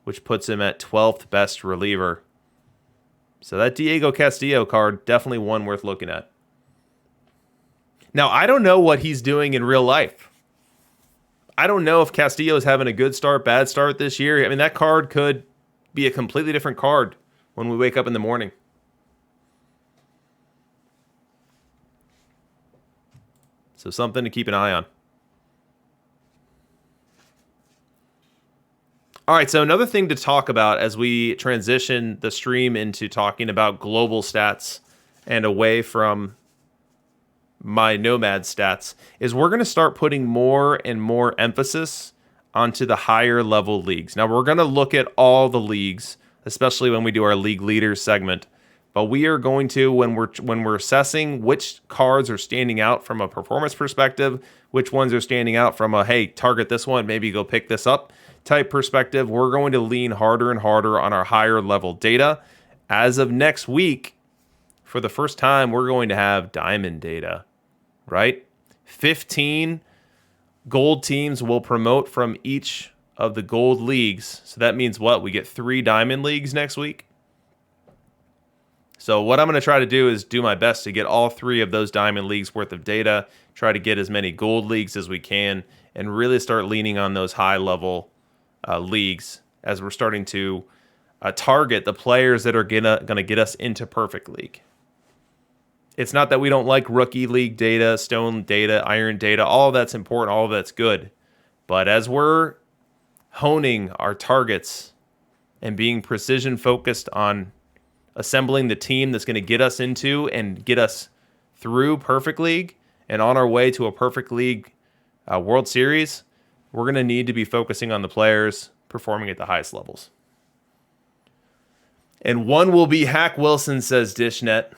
which puts him at 12th best reliever. So that Diego Castillo card, definitely one worth looking at. Now, I don't know what he's doing in real life. I don't know if Castillo is having a good start, bad start this year. I mean, that card could be a completely different card when we wake up in the morning. So something to keep an eye on. All right, so another thing to talk about as we transition the stream into talking about global stats and away from my Nomad stats is we're going to start putting more and more emphasis onto the higher level leagues. Now, we're going to look at all the leagues, especially when we do our league leaders segment, but we are going to, when we're assessing which cards are standing out from a performance perspective, which ones are standing out from a, hey, target this one, maybe go pick this up type perspective, we're going to lean harder and harder on our higher level data. As of next week, for the first time, we're going to have diamond data, right? 15 gold teams will promote from each of the gold leagues. So that means what? We get 3 diamond leagues next week. So what I'm going to try to do is do my best to get all 3 of those diamond leagues worth of data, try to get as many gold leagues as we can, and really start leaning on those high level leagues as we're starting to target the players that are gonna get us into perfect league. It's not that we don't like rookie league data, stone data, iron data. All of that's important. All of that's good. But as we're honing our targets and being precision focused on assembling the team that's going to get us into and get us through Perfect League and on our way to a Perfect League World Series, we're going to need to be focusing on the players performing at the highest levels. And one will be Hack Wilson, says Dishnet.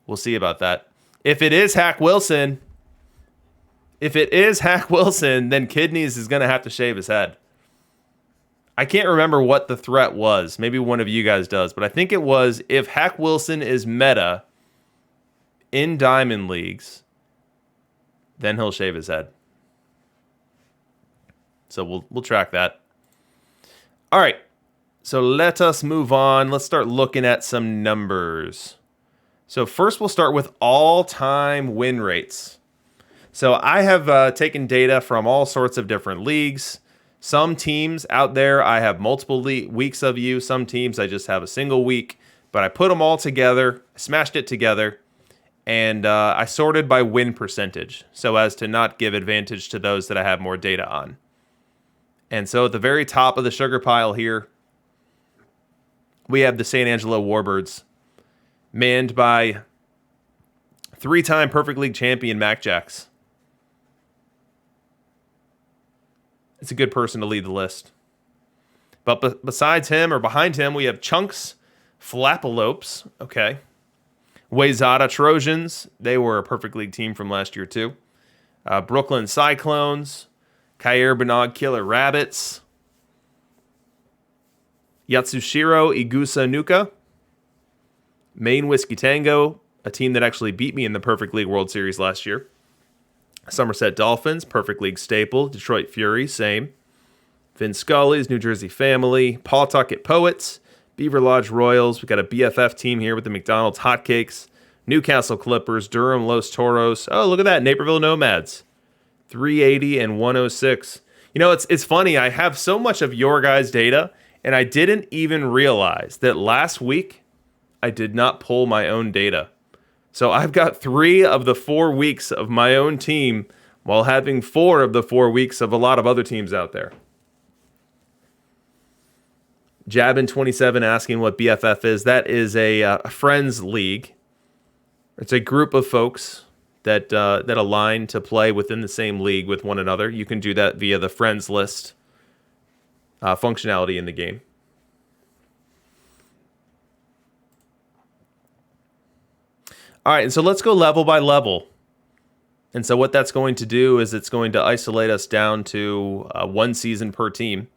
We'll see about that. If it is Hack Wilson, then Kidneys is going to have to shave his head. I can't remember what the threat was. Maybe one of you guys does. But I think it was, if Hack Wilson is meta in Diamond Leagues, then he'll shave his head. So we'll track that. All right. So let us move on. Let's start looking at some numbers. So first we'll start with all-time win rates. So I have taken data from all sorts of different leagues. Some teams out there, I have multiple weeks of you. Some teams, I just have a single week. But I put them all together, smashed it together, and I sorted by win percentage so as to not give advantage to those that I have more data on. And so at the very top of the sugar pile here, we have the San Angelo Warbirds, manned by 3-time Perfect League champion Mac Jax. It's a good person to lead the list. But besides him, or behind him, we have Chunks Flapalopes. Okay. Wayzata Trojans. They were a Perfect League team from last year, too. Brooklyn Cyclones. Kair Banog Killer Rabbits. Yatsushiro Igusa Nuka. Maine Whiskey Tango, a team that actually beat me in the Perfect League World Series last year. Somerset Dolphins, Perfect League staple. Detroit Fury, same. Vin Scully's New Jersey Family. Pawtucket Poets. Beaver Lodge Royals. We got a BFF team here with the McDonald's Hotcakes. Newcastle Clippers. Durham Los Toros. Oh, look at that. Naperville Nomads. 380 and 106. You know, it's funny. I have so much of your guys' data, and I didn't even realize that last week I did not pull my own data. So I've got 3 of the 4 weeks of my own team while having 4 of the 4 weeks of a lot of other teams out there. Jabin27 asking what BFF is. That is a friends league. It's a group of folks that align to play within the same league with one another. You can do that via the friends list functionality in the game. All right, and so let's go level by level. And so what that's going to do is it's going to isolate us down to 1 season per team.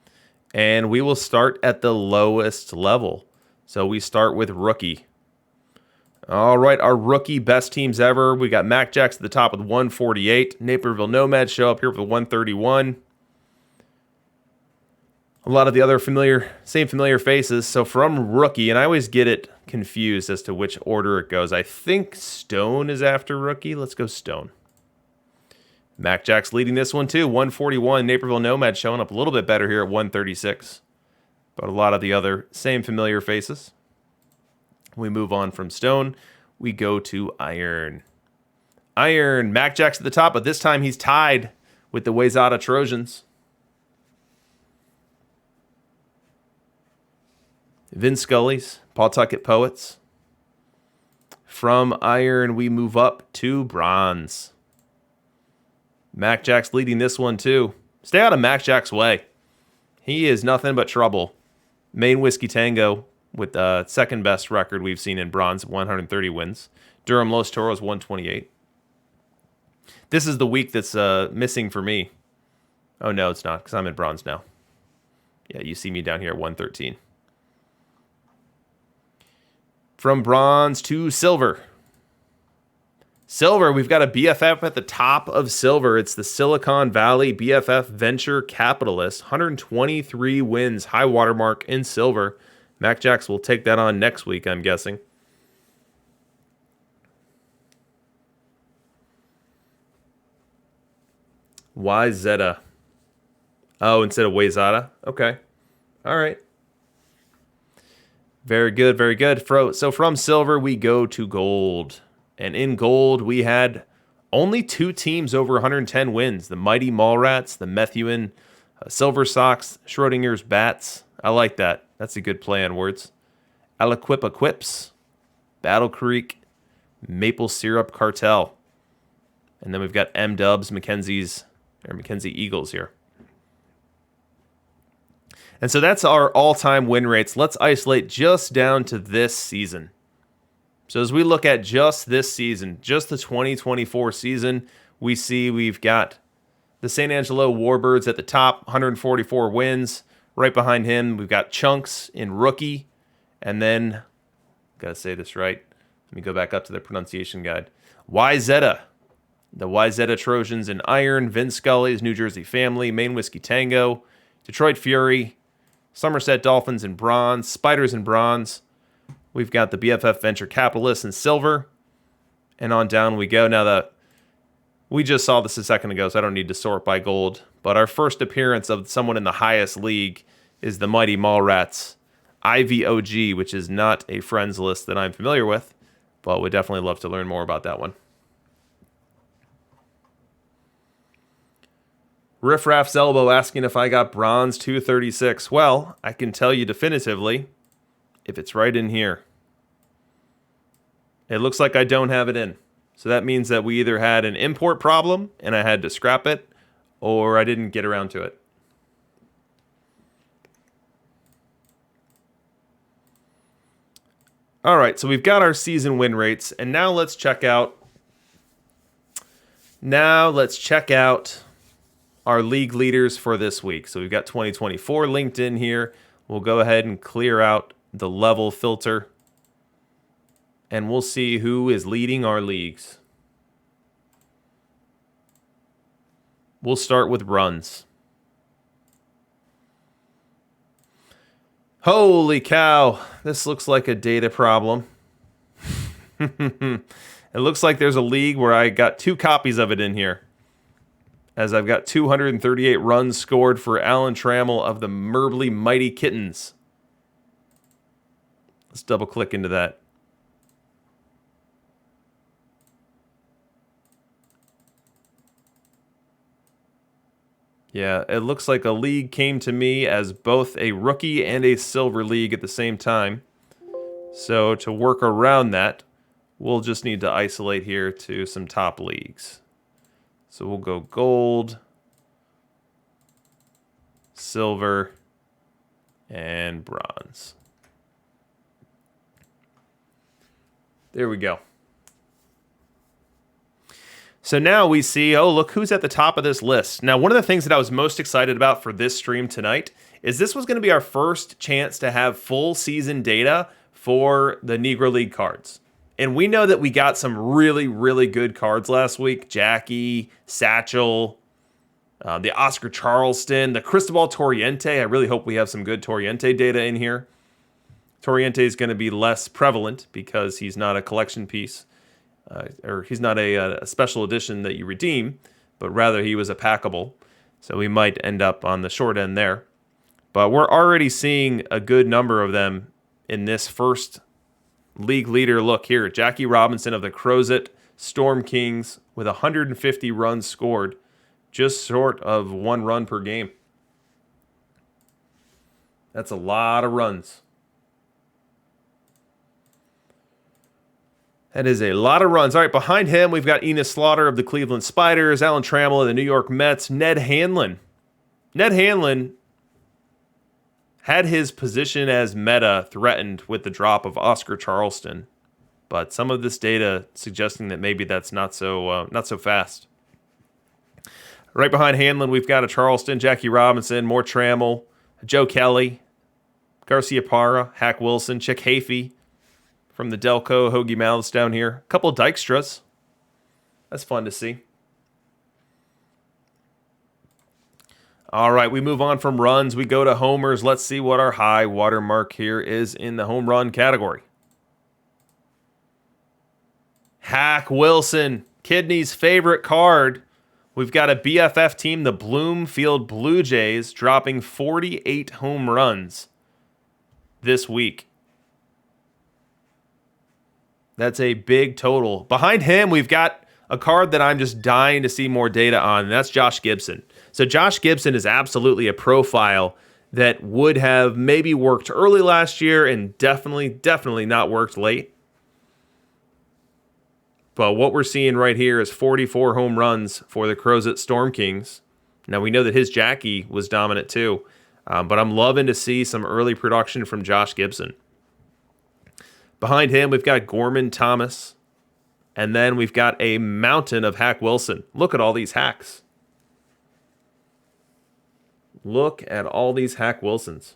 And we will start at the lowest level. So we start with rookie. All right, our rookie best teams ever. We got Mac Jax at the top with 148. Naperville Nomads show up here with 131. A lot of the other same familiar faces. So from rookie, and I always get it confused as to which order it goes. I think Stone is after rookie. Let's go Stone. Mac Jax leading this one too, 141. Naperville Nomad showing up a little bit better here at 136. But a lot of the other same familiar faces. We move on from Stone. We go to Iron. Iron, Mac Jax at the top, but this time he's tied with the Wayzata Trojans. Vin Scully's, Pawtucket Poets. From Iron, we move up to Bronze. Mac Jax leading this one too. Stay out of Mac Jax's way. He is nothing but trouble. Maine Whiskey Tango with the second best record we've seen in Bronze, 130 wins. Durham Los Toros, 128. This is the week that's missing for me. Oh, no, it's not, because I'm in Bronze now. Yeah, you see me down here at 113. From Bronze to Silver. Silver, we've got a BFF at the top of Silver. It's the Silicon Valley BFF Venture Capitalist. 123 wins, high watermark in Silver. Mac Jax will take that on next week, I'm guessing. Wayzata. Oh, instead of Wayzata? Okay. All right. Very good, very good. So from Silver, we go to Gold. And in Gold, we had Only 2 teams over 110 wins. The mighty Mallrats, the Methuen Silver Sox, Schrodinger's Bats. I like that. That's a good play on words. Aliquip Equips, Battle Creek, Maple Syrup Cartel. And then we've got M-Dubs, Mackenzie Eagles here. And so that's our all-time win rates. Let's isolate just down to this season. So as we look at just this season, just the 2024 season, we see we've got the San Angelo Warbirds at the top, 144 wins. Right behind him, we've got Chunks in rookie. And then, gotta say this right. Let me go back up to the pronunciation guide. YZ, the YZ Trojans in iron, Vin Scully's New Jersey Family, Maine Whiskey Tango, Detroit Fury, Somerset Dolphins in bronze, Spiders in bronze. We've got the BFF Venture Capitalists in silver. And on down we go. Now, we just saw this a second ago, so I don't need to sort by gold. But our first appearance of someone in the highest league is the mighty Mallrats IVOG, which is not a friends list that I'm familiar with, but would definitely love to learn more about that one. Riff Raff's Elbow asking if I got bronze 236. Well, I can tell you definitively if it's right in here. It looks like I don't have it in. So that means that we either had an import problem and I had to scrap it, or I didn't get around to it. All right, so we've got our season win rates, and now let's check out our league leaders for this week. So we've got 2024 linked in here. We'll go ahead and clear out the level filter, and we'll see who is leading our leagues. We'll start with runs. Holy cow, this looks like a data problem. It looks like there's a league where I got 2 copies of it in here, as I've got 238 runs scored for Alan Trammell of the Merbly Mighty Kittens. Let's double click into that. Yeah, it looks like a league came to me as both a rookie and a silver league at the same time. So to work around that, we'll just need to isolate here to some top leagues. So we'll go gold, silver, and bronze. There we go. So now we see, oh, look who's at the top of this list. Now, one of the things that I was most excited about for this stream tonight is this was going to be our first chance to have full season data for the Negro League cards. And we know that we got some really, really good cards last week. Jackie, Satchel, the Oscar Charleston, the Cristobal Toriente. I really hope we have some good Toriente data in here. Toriente is going to be less prevalent because he's not a collection piece. Or he's not a special edition that you redeem, but rather he was a packable. So we might end up on the short end there. But we're already seeing a good number of them in this first league leader look here. Jackie Robinson of the Crozet Storm Kings with 150 runs scored, just short of 1 run per game. That's a lot of runs. That is a lot of runs. All right, behind him, we've got Enos Slaughter of the Cleveland Spiders, Alan Trammell of the New York Mets, Ned Hanlon. Ned Hanlon had his position as meta threatened with the drop of Oscar Charleston, but some of this data suggesting that maybe that's not so fast. Right behind Hanlon, we've got a Charleston, Jackie Robinson, more Trammell, Joe Kelly, Garcia Parra, Hack Wilson, Chick Hafey, from the Delco, Hoagie Mouths down here. A couple of Dykstras. That's fun to see. All right, we move on from runs. We go to homers. Let's see what our high watermark here is in the home run category. Hack Wilson, Kidney's favorite card. We've got a BFF team, the Bloomfield Blue Jays, dropping 48 home runs this week. That's a big total. Behind him, we've got a card that I'm just dying to see more data on, and that's Josh Gibson. So Josh Gibson is absolutely a profile that would have maybe worked early last year and definitely not worked late. But what we're seeing right here is 44 home runs for the Crozet Storm Kings. Now, we know that his Jackie was dominant too, but I'm loving to see some early production from Josh Gibson. Behind him, we've got Gorman Thomas, and then we've got a mountain of Hack Wilson. Look at all these hacks. Look at all these Hack Wilsons.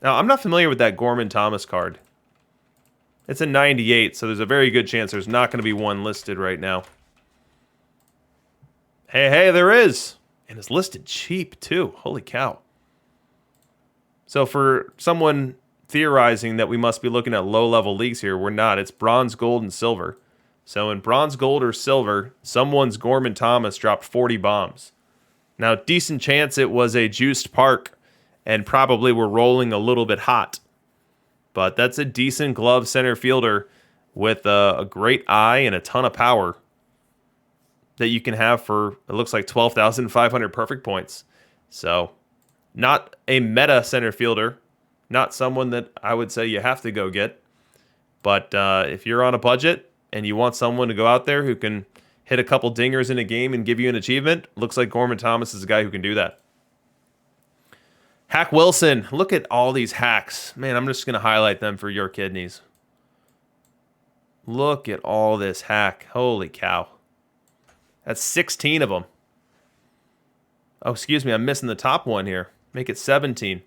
Now, I'm not familiar with that Gorman Thomas card. It's a 98, so there's a very good chance there's not going to be one listed right now. Hey, there is. And it's listed cheap, too. Holy cow. So for someone theorizing that we must be looking at low-level leagues here, we're not. It's bronze, gold, and silver. So in bronze, gold, or silver, someone's Gorman Thomas dropped 40 bombs. Now, decent chance it was a juiced park, and probably we're rolling a little bit hot. But that's a decent glove center fielder with a great eye and a ton of power that you can have for, it looks like 12,500 perfect points. So, not a meta center fielder, not someone that I would say you have to go get. But if you're on a budget and you want someone to go out there who can hit a couple dingers in a game and give you an achievement, looks like Gorman Thomas is a guy who can do that. Hack Wilson, look at all these hacks. Man, I'm just going to highlight them for your kidneys. Look at all this hack. Holy cow. That's 16 of them. Oh, excuse me, I'm missing the top one here. Make it 17.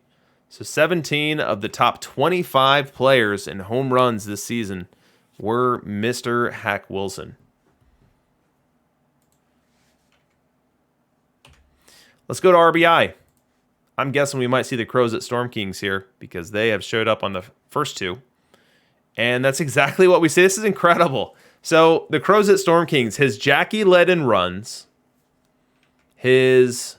So 17 of the top 25 players in home runs this season were Mr. Hack Wilson. Let's go to RBI. I'm guessing we might see the Crozet Storm Kings here because they have showed up on the first two. And that's exactly what we see. This is incredible. So the Crozet Storm Kings, his Jackie led in runs. His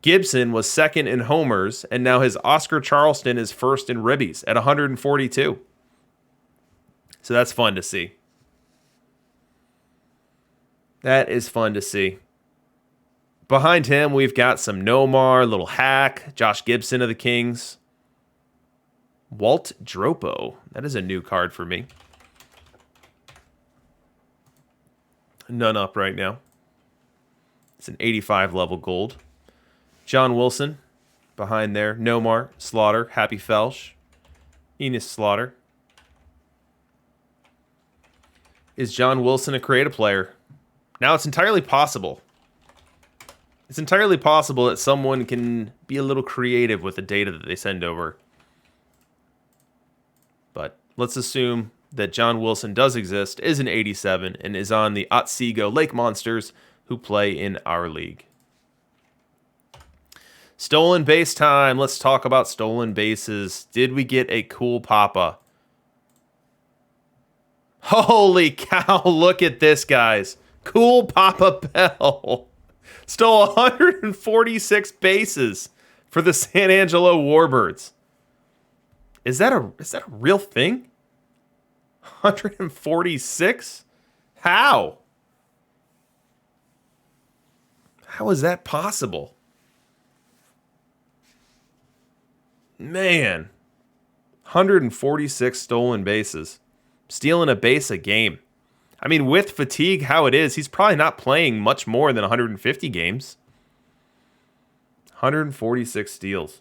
Gibson was second in homers. And now his Oscar Charleston is first in ribbies at 142. So that's fun to see. That is fun to see. Behind him, we've got some Nomar, little hack, Josh Gibson of the Kings. Walt Dropo. That is a new card for me. None up right now. It's an 85 level gold. John Wilson behind there. Nomar, Slaughter, Happy Felsch, Enos Slaughter. Is John Wilson a creative player? Now it's entirely possible. It's entirely possible that someone can be a little creative with the data that they send over. But let's assume that John Wilson does exist, is an 87, and is on the Otsego Lake Monsters, who play in our league. Stolen base time. Let's talk about stolen bases. Did we get a cool Papa? Holy cow, look at this, guys. Cool Papa Bell. Stole 146 bases for the San Angelo Warbirds. Is that a real thing? 146? How? How is that possible? Man. 146 stolen bases. Stealing a base a game. I mean, with fatigue how it is, he's probably not playing much more than 150 games. 146 steals.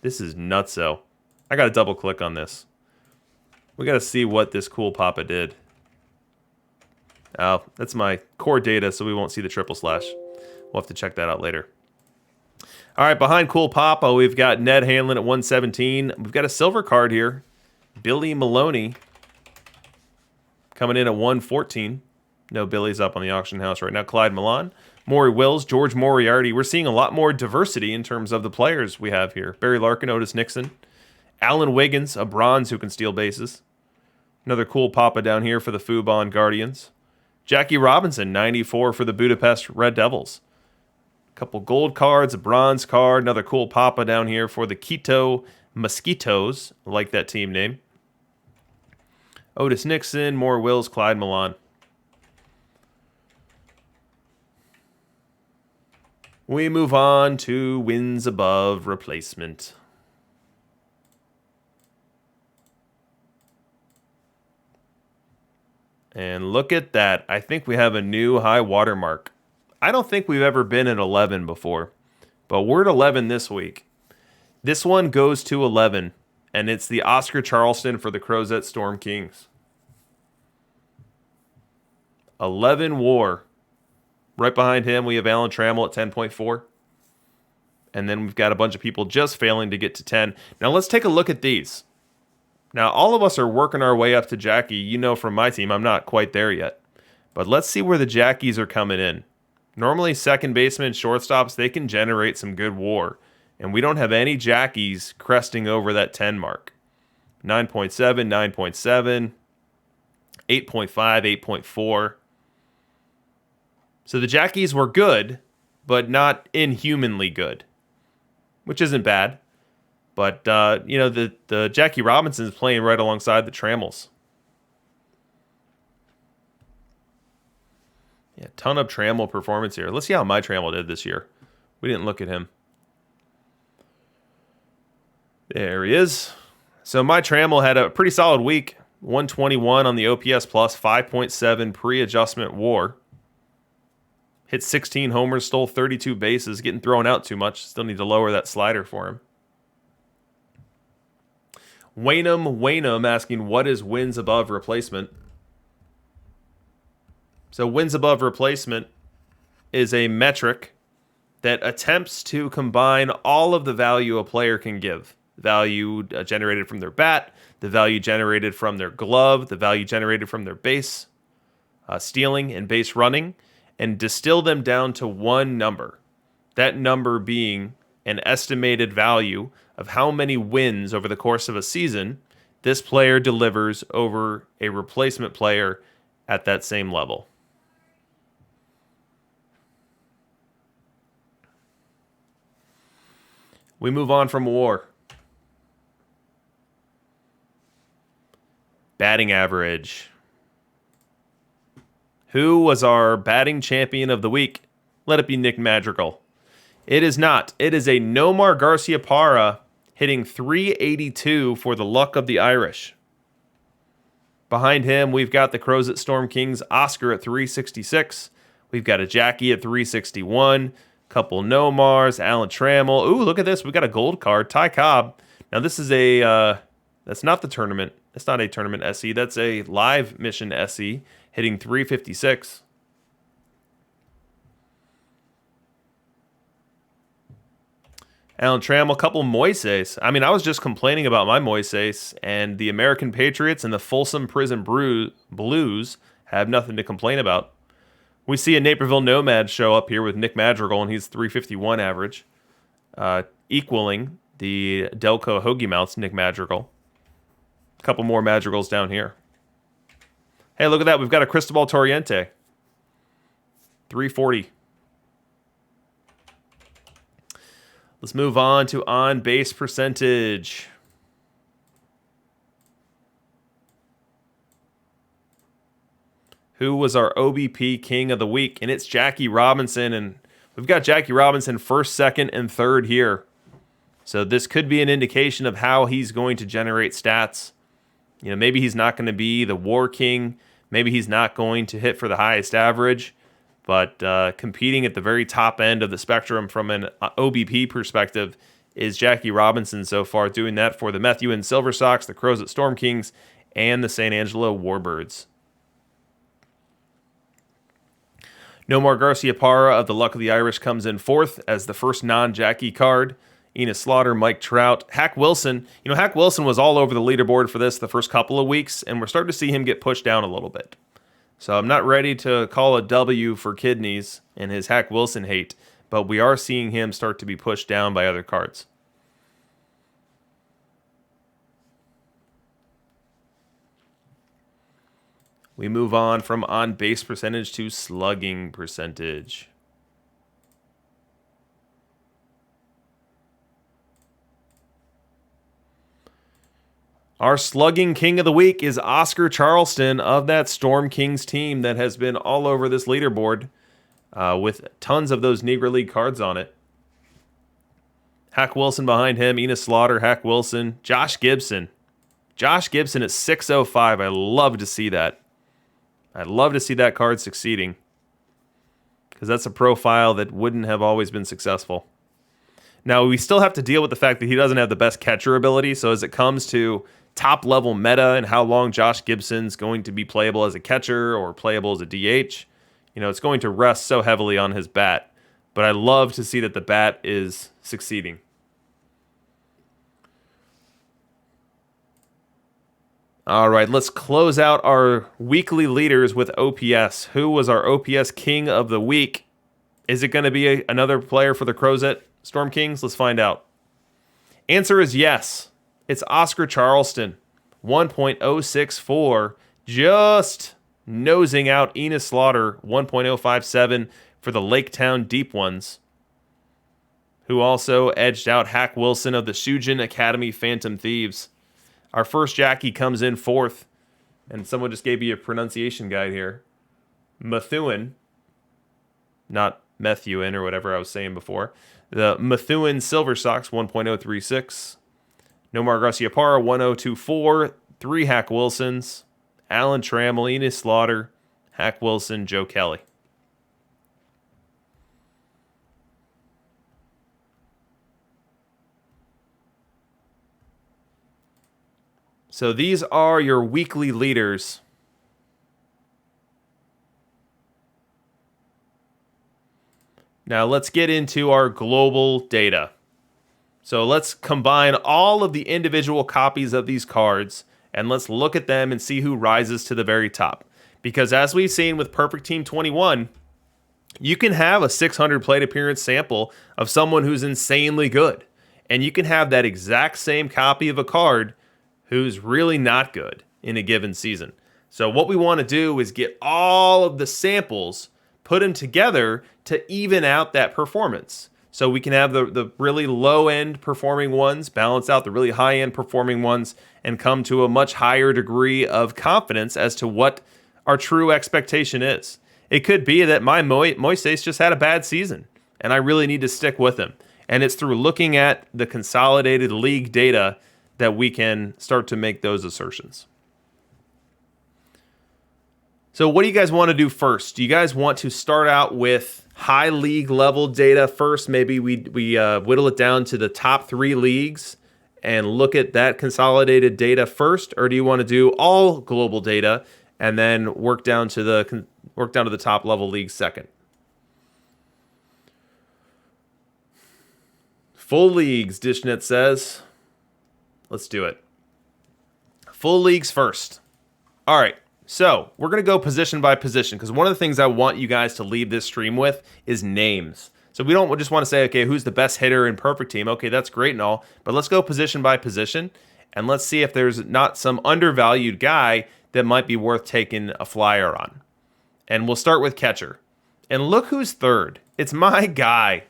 This is nutso. I got to double click on this. We got to see what this cool Papa did. Oh, that's my core data, so we won't see the triple slash. We'll have to check that out later. All right, behind cool Papa, we've got Ned Hanlon at 117. We've got a silver card here. Billy Maloney coming in at 114. No Billy's up on the auction house right now. Clyde Milan, Maury Wills, George Moriarty. We're seeing a lot more diversity in terms of the players we have here. Barry Larkin, Otis Nixon. Alan Wiggins, a bronze who can steal bases. Another cool Papa down here for the Fubon Guardians. Jackie Robinson, 94 for the Budapest Red Devils. A couple gold cards, a bronze card. Another cool Papa down here for the Quito Mosquitoes. I like that team name. Otis Nixon, more Wills, Clyde Milan. We move on to wins above replacement. And look at that. I think we have a new high watermark. I don't think we've ever been at 11 before, but we're at 11 this week. This one goes to 11, and it's the Oscar Charleston for the Crozet Storm Kings. 11 WAR. Right behind him, we have Alan Trammell at 10.4. And then we've got a bunch of people just failing to get to 10. Now let's take a look at these. Now, all of us are working our way up to Jackie. You know from my team, I'm not quite there yet. But let's see where the Jackies are coming in. Normally, second basemen, shortstops, they can generate some good WAR. And we don't have any Jackies cresting over that 10 mark. 9.7, 9.7, 8.5, 8.4. So the Jackies were good, but not inhumanly good, which isn't bad. But, the Jackie Robinson's playing right alongside the Trammells. Yeah, ton of Trammell performance here. Let's see how my Trammell did this year. We didn't look at him. There he is. So my Trammell had a pretty solid week. 121 on the OPS plus, 5.7 pre-adjustment WAR. Hit 16 homers, stole 32 bases, getting thrown out too much. Still need to lower that slider for him. Waitham asking, what is wins above replacement? So wins above replacement is a metric that attempts to combine all of the value a player can give. Value generated from their bat, the value generated from their glove, the value generated from their base stealing and base running, and distill them down to one number. That number being an estimated value of how many wins over the course of a season this player delivers over a replacement player at that same level. We move on from WAR. Batting average. Who was our batting champion of the week? Let it be Nick Madrigal. It is not. It is a Nomar Garciaparra hitting .382 for the luck of the Irish. Behind him, we've got the Crozet Storm Kings Oscar at .366. We've got a Jackie at .361. Couple Nomars, Alan Trammell. Ooh, look at this. We got a gold card, Ty Cobb. Now this is that's not the tournament. It's not a tournament SE. That's a live mission SE hitting .356. Alan Trammell, couple Moises. I mean, I was just complaining about my Moises, and the American Patriots and the Folsom Prison Blues have nothing to complain about. We see a Naperville Nomad show up here with Nick Madrigal, and he's .351 average, equaling the Delco Hoagie Mouth's Nick Madrigal. A couple more Madrigals down here. Hey, look at that. We've got a Cristobal Torriente. .340. Let's move on to on-base percentage. Who was our OBP king of the week? And it's Jackie Robinson. And we've got Jackie Robinson first, second, and third here. So this could be an indication of how he's going to generate stats. You know, maybe he's not going to be the WAR king. Maybe he's not going to hit for the highest average. But competing at the very top end of the spectrum from an OBP perspective is Jackie Robinson so far, doing that for the Methuen Silver Sox, the Crozet Storm Kings, and the San Angelo Warbirds. Nomar Garciaparra of the Luck of the Irish comes in fourth as the first non-Jackie card. Enos Slaughter, Mike Trout, Hack Wilson. You know, Hack Wilson was all over the leaderboard for this the first couple of weeks, and we're starting to see him get pushed down a little bit. So I'm not ready to call a W for Kidneys and his Hack Wilson hate, but we are seeing him start to be pushed down by other cards. We move on from on-base percentage to slugging percentage. Our slugging king of the week is Oscar Charleston of that Storm Kings team that has been all over this leaderboard. with tons of those Negro League cards on it. Hack Wilson behind him, Enos Slaughter, Hack Wilson, Josh Gibson. Josh Gibson at 605. I love to see that. I'd love to see that card succeeding, because that's a profile that wouldn't have always been successful. Now, we still have to deal with the fact that he doesn't have the best catcher ability, so as it comes to top-level meta and how long Josh Gibson's going to be playable as a catcher or playable as a DH, it's going to rest so heavily on his bat. But I love to see that the bat is succeeding. All right, let's close out our weekly leaders with OPS. Who was our OPS king of the week? Is it going to be another player for the Crozet Storm Kings? Let's find out. Answer is yes. It's Oscar Charleston. 1.064. Just nosing out Enos Slaughter. 1.057 for the Lake Town Deep Ones, who also edged out Hack Wilson of the Shujin Academy Phantom Thieves. Our first Jackie comes in fourth, and someone just gave you a pronunciation guide here. Methuen, not Methuen or whatever I was saying before. The Methuen Silver Sox, 1.036. Nomar Garcia Parra, 1.024. 3 Hack Wilsons. Alan Trammell, Enos Slaughter, Hack Wilson, Joe Kelly. So these are your weekly leaders. Now let's get into our global data. So let's combine all of the individual copies of these cards, and let's look at them and see who rises to the very top. Because as we've seen with Perfect Team 21, you can have a 600 plate appearance sample of someone who's insanely good. And you can have that exact same copy of a card who's really not good in a given season. So what we want to do is get all of the samples, put them together to even out that performance. So we can have the really low-end performing ones balance out the really high-end performing ones and come to a much higher degree of confidence as to what our true expectation is. It could be that my Moises just had a bad season, and I really need to stick with him. And it's through looking at the consolidated league data that we can start to make those assertions. So what do you guys want to do first? Do you guys want to start out with high league level data first? Maybe we whittle it down to the top 3 leagues and look at that consolidated data first, or do you want to do all global data and then work down to the top level leagues second? Full leagues, Dishnet says. Let's do it. Full leagues first. All right. So we're going to go position by position, because one of the things I want you guys to leave this stream with is names. So we don't just want to say, okay, who's the best hitter in Perfect Team? Okay, that's great and all, but let's go position by position, and let's see if there's not some undervalued guy that might be worth taking a flyer on. And we'll start with catcher. And look who's third. It's my guy.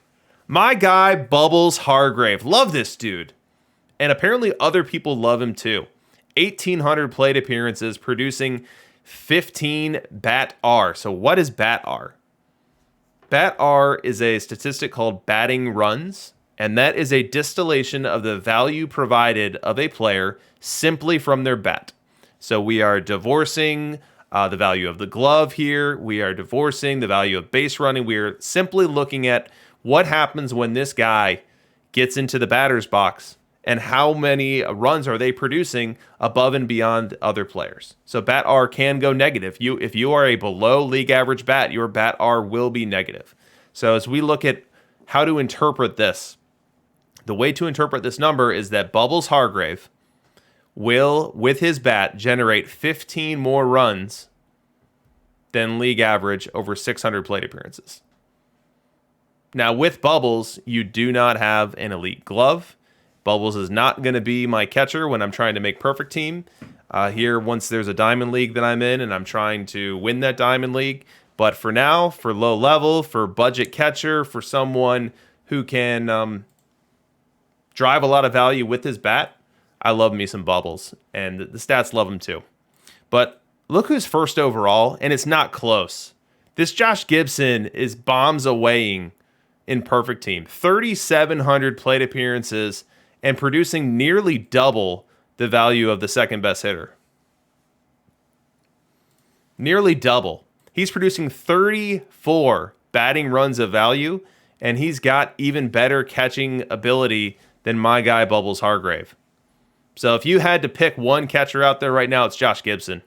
My guy, Bubbles Hargrave. Love this dude. And apparently other people love him too. 1,800 plate appearances, producing 15 BAT R. So what is BAT R? BAT R is a statistic called batting runs, and that is a distillation of the value provided of a player simply from their bat. So we are divorcing the value of the glove here. We are divorcing the value of base running. We are simply looking at what happens when this guy gets into the batter's box and how many runs are they producing above and beyond other players. So BAT R can go negative. If you are a below league average bat, your BAT R will be negative. So as we look at how to interpret this, the way to interpret this number is that Bubbles Hargrave will, with his bat, generate 15 more runs than league average over 600 plate appearances. Now, with Bubbles, you do not have an elite glove. Bubbles is not going to be my catcher when I'm trying to make Perfect Team. Here, once there's a Diamond League that I'm in and I'm trying to win that Diamond League. But for now, for low level, for budget catcher, for someone who can drive a lot of value with his bat, I love me some Bubbles. And the stats love him too. But look who's first overall, and it's not close. This Josh Gibson is bombs awaying in perfect team. 3,700 plate appearances and producing nearly double the value of the second best hitter. Nearly double. He's producing 34 batting runs of value, and he's got even better catching ability than my guy Bubbles Hargrave. So if you had to pick one catcher out there right now, it's Josh Gibson.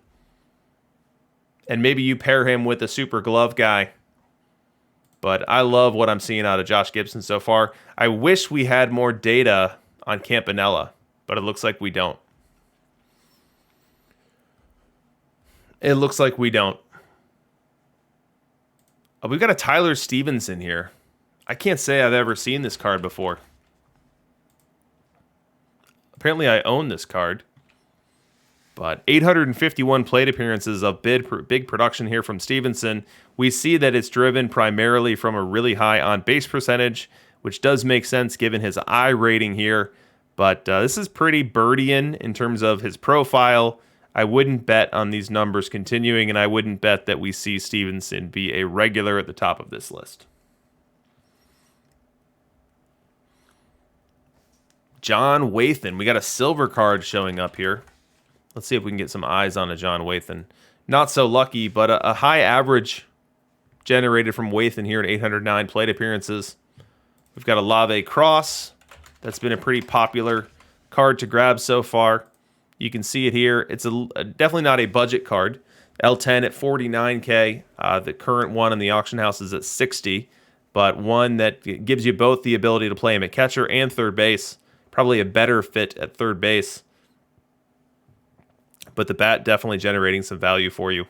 And maybe you pair him with a super glove guy. But I love what I'm seeing out of Josh Gibson so far. I wish we had more data on Campanella, but it looks like we don't. It looks like we don't. We've got a Tyler Stevenson here. I can't say I've ever seen this card before. Apparently I own this card. But 851 plate appearances of big production here from Stevenson. We see that it's driven primarily from a really high on-base percentage, which does make sense given his I rating here. But this is pretty Birdian in terms of his profile. I wouldn't bet on these numbers continuing, and I wouldn't bet that we see Stevenson be a regular at the top of this list. John Waitham. We got a silver card showing up here. Let's see if we can get some eyes on a John Waitham. Not so lucky, but a high average generated from Waitham here at 809 plate appearances. We've got a Lave Cross. That's been a pretty popular card to grab so far. You can see it here. It's definitely not a budget card. L10 at 49K. The current one in the auction house is at 60, but one that gives you both the ability to play him at catcher and third base. Probably a better fit at third base. But the bat definitely generating some value for you.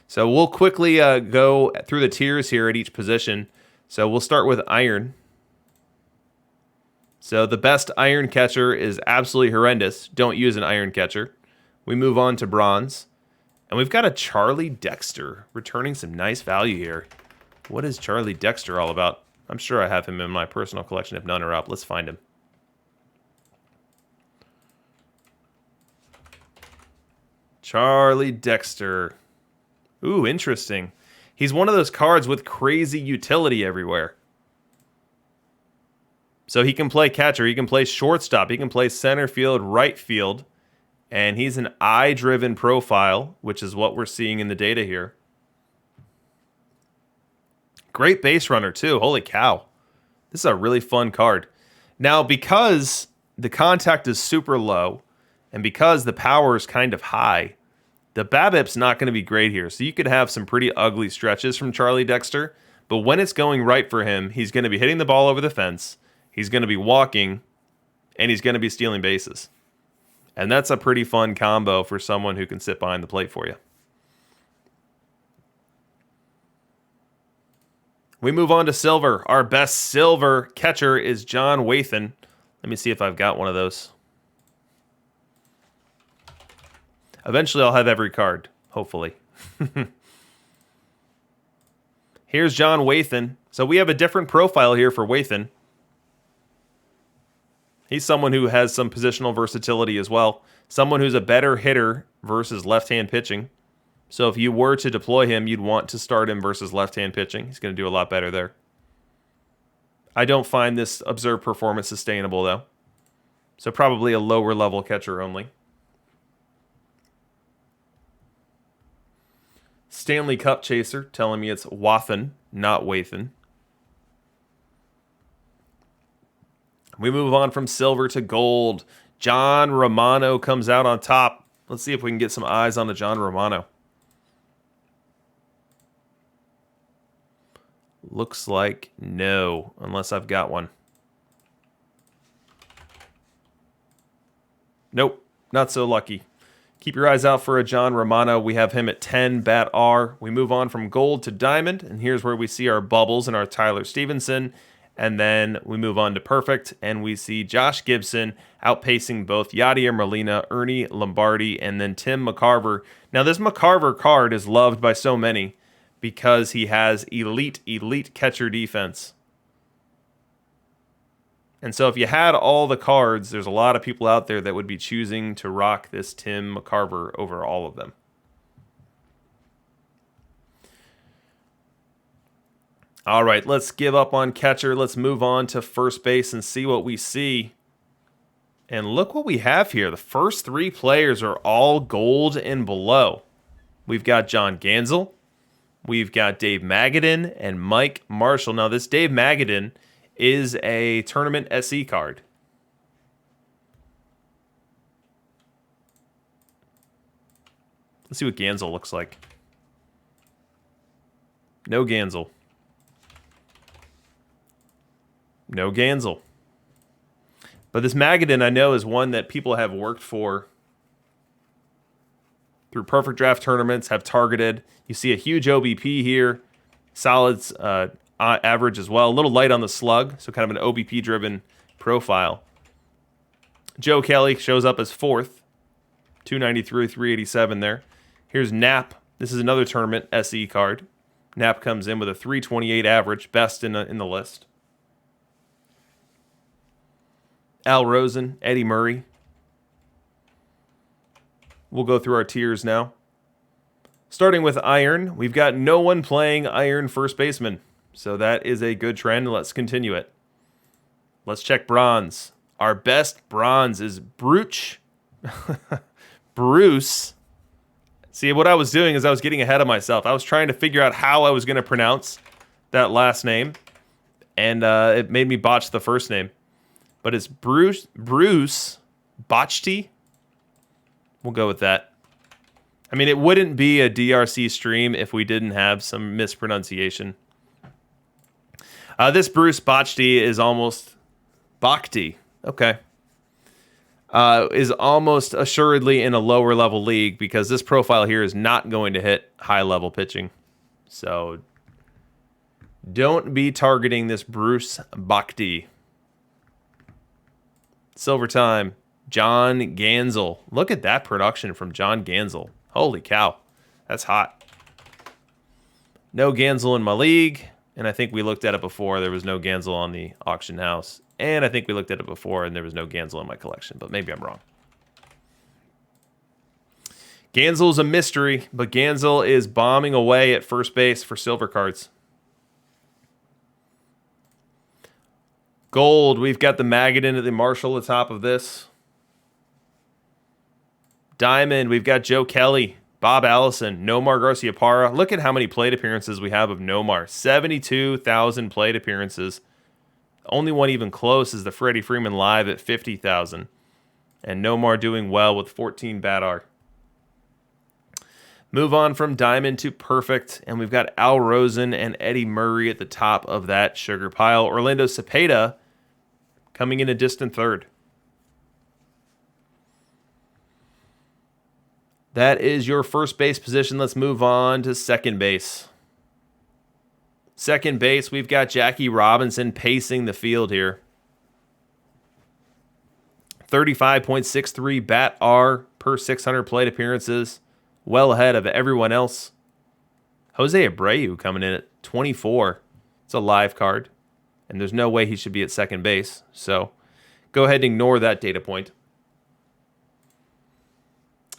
So we'll quickly go through the tiers here at each position. So we'll start with iron. So the best iron catcher is absolutely horrendous. Don't use an iron catcher. We move on to bronze. And we've got a Charlie Dexter returning some nice value here. What is Charlie Dexter all about? I'm sure I have him in my personal collection if none are up. Let's find him. Charlie Dexter. Ooh, interesting. He's one of those cards with crazy utility everywhere. So he can play catcher, he can play shortstop, he can play center field, right field, and he's an eye-driven profile, which is what we're seeing in the data here. Great base runner, too. Holy cow. This is a really fun card. Now, because the contact is super low, and because the power is kind of high, the BABIP's not going to be great here. So you could have some pretty ugly stretches from Charlie Dexter, but when it's going right for him, he's going to be hitting the ball over the fence, he's going to be walking, and he's going to be stealing bases. And that's a pretty fun combo for someone who can sit behind the plate for you. We move on to silver. Our best silver catcher is John Waitham. Let me see if I've got one of those. Eventually, I'll have every card, hopefully. Here's John Waitham. So we have a different profile here for Waitham. He's someone who has some positional versatility as well. Someone who's a better hitter versus left-hand pitching. So if you were to deploy him, you'd want to start him versus left-hand pitching. He's going to do a lot better there. I don't find this observed performance sustainable, though. So probably a lower-level catcher only. Stanley Cup chaser telling me it's Waitham, not Waitham. We move on from silver to gold. John Romano comes out on top. Let's see if we can get some eyes on the John Romano. Looks like no, unless I've got one. Nope, not so lucky. Keep your eyes out for a John Romano. We have him at 10, bat R. We move on from gold to diamond, and here's where we see our bubbles and our Tyler Stevenson. And then we move on to perfect, and we see Josh Gibson outpacing both Yadier Molina, Ernie Lombardi, and then Tim McCarver. Now, this McCarver card is loved by so many because he has elite catcher defense. And so if you had all the cards, there's a lot of people out there that would be choosing to rock this Tim McCarver over all of them. All right, let's give up on catcher. Let's move on to first base and see what we see. And look what we have here. The first three players are all gold and below. We've got John Gansel, we've got Dave Magadan, and Mike Marshall. Now, this Dave Magadan is a tournament SE card. Let's see what Gansel looks like. No Gansel. No Gansel. But this Magadan, I know, is one that people have worked for through perfect draft tournaments, have targeted. You see a huge OBP here. Solid average as well. A little light on the slug, so kind of an OBP-driven profile. Joe Kelly shows up as fourth. 293, 387 there. Here's Knapp. This is another tournament SE card. Knapp comes in with a 328 average, best in the list. Al Rosen, Eddie Murray. We'll go through our tiers now. Starting with Iron, we've got no one playing Iron first baseman. So that is a good trend. Let's continue it. Let's check Bronze. Our best Bronze is Bruce. Bruce. See, what I was doing is I was getting ahead of myself. I was trying to figure out how I was going to pronounce that last name. And it made me botch the first name. But it's Bruce Botchty. We'll go with that. I mean, it wouldn't be a DRC stream if we didn't have some mispronunciation. This Bruce Botchty is almost... Bhakti. Okay. Is almost assuredly in a lower level league because this profile here is not going to hit high level pitching. So don't be targeting this Bruce Bhakti. Silver time. John Gansel. Look at that production from John Gansel. Holy cow. That's hot. No Gansel in my league. And I think we looked at it before. There was no Gansel on the auction house. And I think we looked at it before and there was no Gansel in my collection. But maybe I'm wrong. Gansel's a mystery. But Gansel is bombing away at first base for silver cards. Gold, we've got the Magadan at the Marshall at the top of this. Diamond, we've got Joe Kelly, Bob Allison, Nomar Garciaparra. Look at how many plate appearances we have of Nomar. 72,000 plate appearances. The only one even close is the Freddie Freeman Live at 50,000. And Nomar doing well with 14 BATR. Move on from Diamond to Perfect. And we've got Al Rosen and Eddie Murray at the top of that sugar pile. Orlando Cepeda coming in a distant third. That is your first base position. Let's move on to second base. Second base, we've got Jackie Robinson pacing the field here. 35.63 BAT-R per 600 plate appearances. Well ahead of everyone else. Jose Abreu coming in at 24. It's a live card. And there's no way he should be at second base. So go ahead and ignore that data point.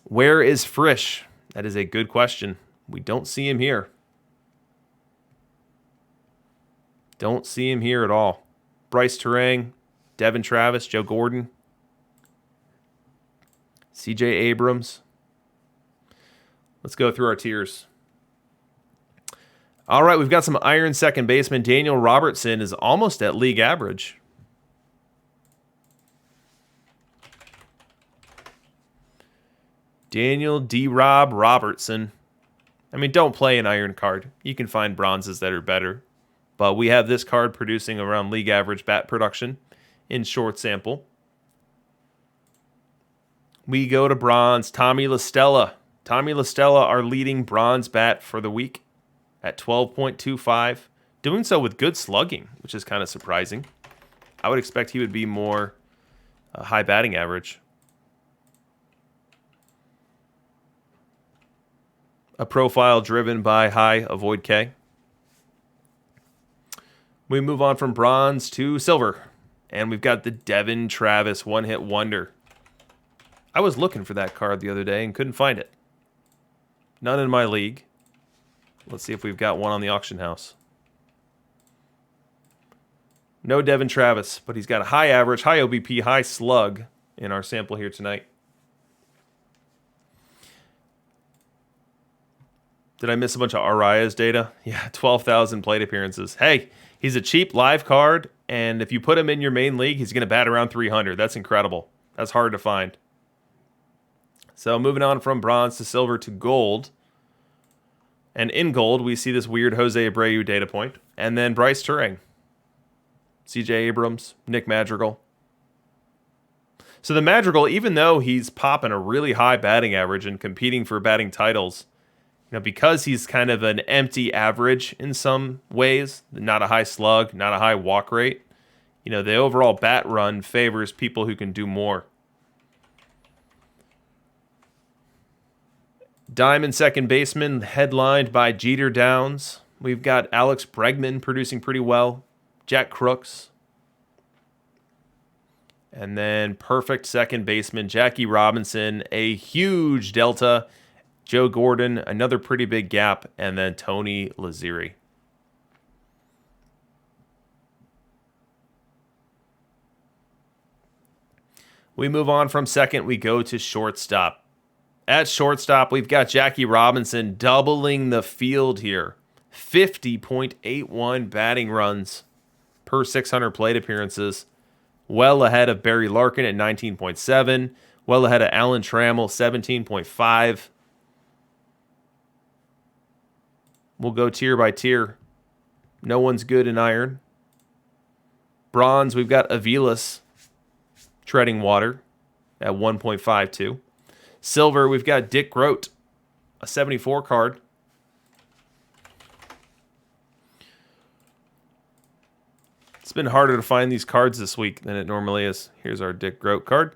Where is Frisch? That is a good question. We don't see him here. Don't see him here at all. Bryce Terang, Devin Travis, Joe Gordon, CJ Abrams. Let's go through our tiers. All right, we've got some iron second baseman. Daniel Robertson is almost at league average. Daniel D-Rob Robertson. I mean, don't play an iron card. You can find bronzes that are better. But we have this card producing around league average bat production in short sample. We go to bronze. Tommy LaStella. Tommy LaStella, our leading bronze bat for the week at 12.25. Doing so with good slugging, which is kind of surprising. I would expect he would be more high batting average. A profile driven by high avoid K. We move on from bronze to silver. And we've got the Devin Travis one-hit wonder. I was looking for that card the other day and couldn't find it. None in my league. Let's see if we've got one on the auction house. No Devin Travis, but he's got a high average, high OBP, high slug in our sample here tonight. Did I miss a bunch of Arias data? Yeah, 12,000 plate appearances. Hey, he's a cheap live card, and if you put him in your main league, he's going to bat around 300. That's incredible. That's hard to find. So moving on from bronze to silver to gold. And in gold, we see this weird Jose Abreu data point. And then Bryce Turing, CJ Abrams, Nick Madrigal. So the Madrigal, even though he's popping a really high batting average and competing for batting titles, because he's kind of an empty average in some ways, not a high slug, not a high walk rate, the overall bat run favors people who can do more. Diamond second baseman, headlined by Jeter Downs. We've got Alex Bregman producing pretty well. Jack Crooks. And then perfect second baseman, Jackie Robinson. A huge delta. Joe Gordon, another pretty big gap. And then Tony Lazzeri. We move on from second. We go to shortstop. At shortstop, we've got Jackie Robinson doubling the field here. 50.81 batting runs per 600 plate appearances. Well ahead of Barry Larkin at 19.7. Well ahead of Alan Trammell, 17.5. We'll go tier by tier. No one's good in iron. Bronze, we've got Avilas treading water at 1.52. Silver, we've got Dick Groat, a 74 card. It's been harder to find these cards this week than it normally is. Here's our Dick Groat card.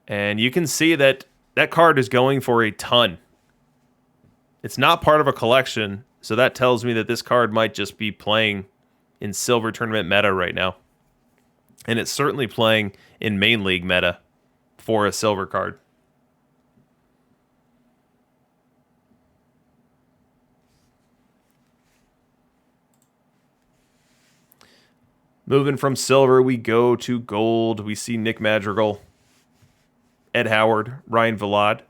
And you can see that that card is going for a ton. It's not part of a collection, so that tells me that this card might just be playing in Silver Tournament meta right now. And it's certainly playing in Main League meta for a silver card. Moving from silver, we go to gold. We see Nick Madrigal, Ed Howard, Ryan Vilade.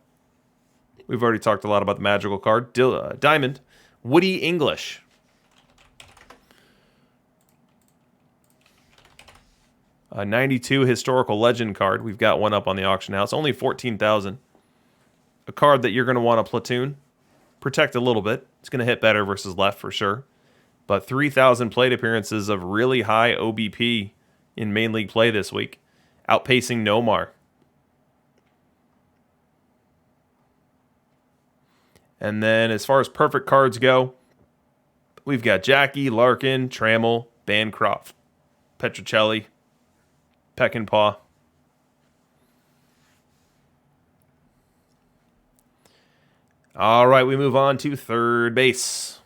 We've already talked a lot about the Madrigal card. Diamond, Woody English. A 92 historical legend card. We've got one up on the auction house. Only 14,000. A card that you're going to want to platoon. Protect a little bit. It's going to hit better versus left for sure. But 3,000 plate appearances of really high OBP in main league play this week. Outpacing Nomar. And then as far as perfect cards go, we've got Jackie, Larkin, Trammell, Bancroft, Petrocelli, Peckinpah. All right, we move on to third base.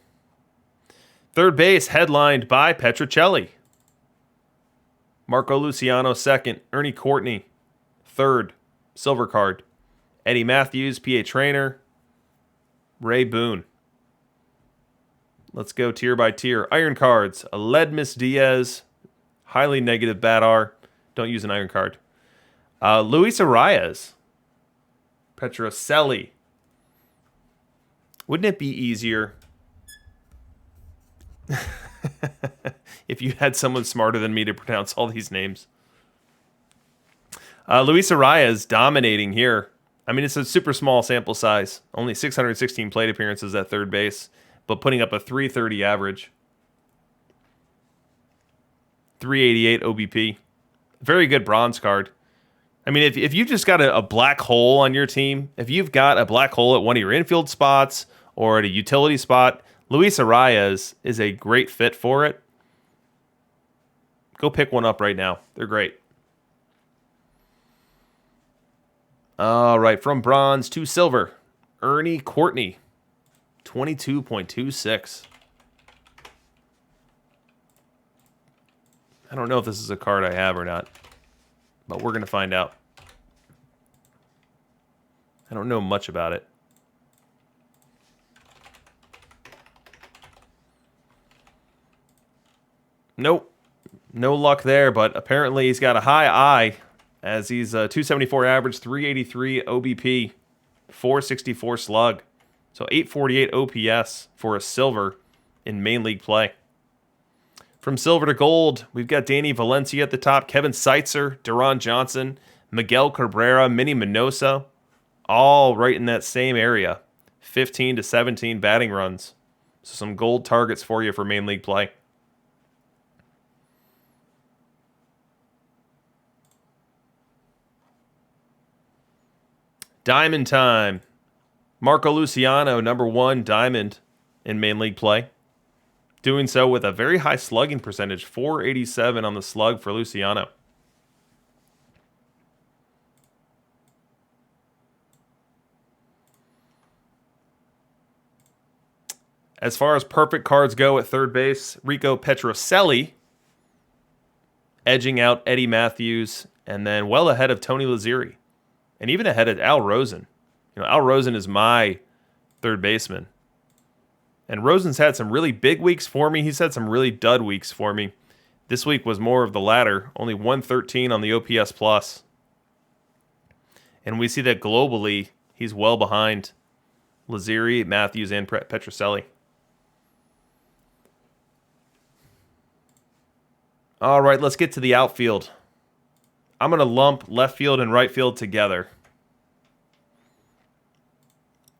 Third base headlined by Petrocelli. Marco Luciano second. Ernie Courtney third. Silver card. Eddie Matthews, PA trainer. Ray Boone. Let's go tier by tier. Iron cards. Aledmus Diaz. Highly negative bat R. Don't use an iron card. Luis Arias. Petrocelli. Wouldn't it be easier if you had someone smarter than me to pronounce all these names? Luis Arias dominating here. I mean, it's a super small sample size. Only 616 plate appearances at third base, but putting up a 330 average. 388 OBP. Very good bronze card. I mean, if you've just got a black hole on your team, if you've got a black hole at one of your infield spots or at a utility spot, Luis Arias is a great fit for it. Go pick one up right now. They're great. All right, from bronze to silver, Ernie Courtney, 22.26. I don't know if this is a card I have or not, but we're going to find out. I don't know much about it. Nope. No luck there, but apparently he's got a high eye as he's 274 average, 383 OBP, 464 slug. So 848 OPS for a silver in main league play. From silver to gold, we've got Danny Valencia at the top, Kevin Seitzer, Duran Johnson, Miguel Cabrera, Minnie Minoso, all right in that same area. 15 to 17 batting runs. So some gold targets for you for main league play. Diamond time. Marco Luciano, number 1 diamond in main league play. Doing so with a very high slugging percentage, 487 on the slug for Luciano. As far as perfect cards go at third base, Rico Petrocelli edging out Eddie Matthews, and then well ahead of Tony Lazzeri, and even ahead of Al Rosen. Al Rosen is my third baseman. And Rosen's had some really big weeks for me. He's had some really dud weeks for me. This week was more of the latter. Only 113 on the OPS plus. And we see that globally, he's well behind Lazzeri, Matthews, and Petrocelli. All right, let's get to the outfield. I'm going to lump left field and right field together.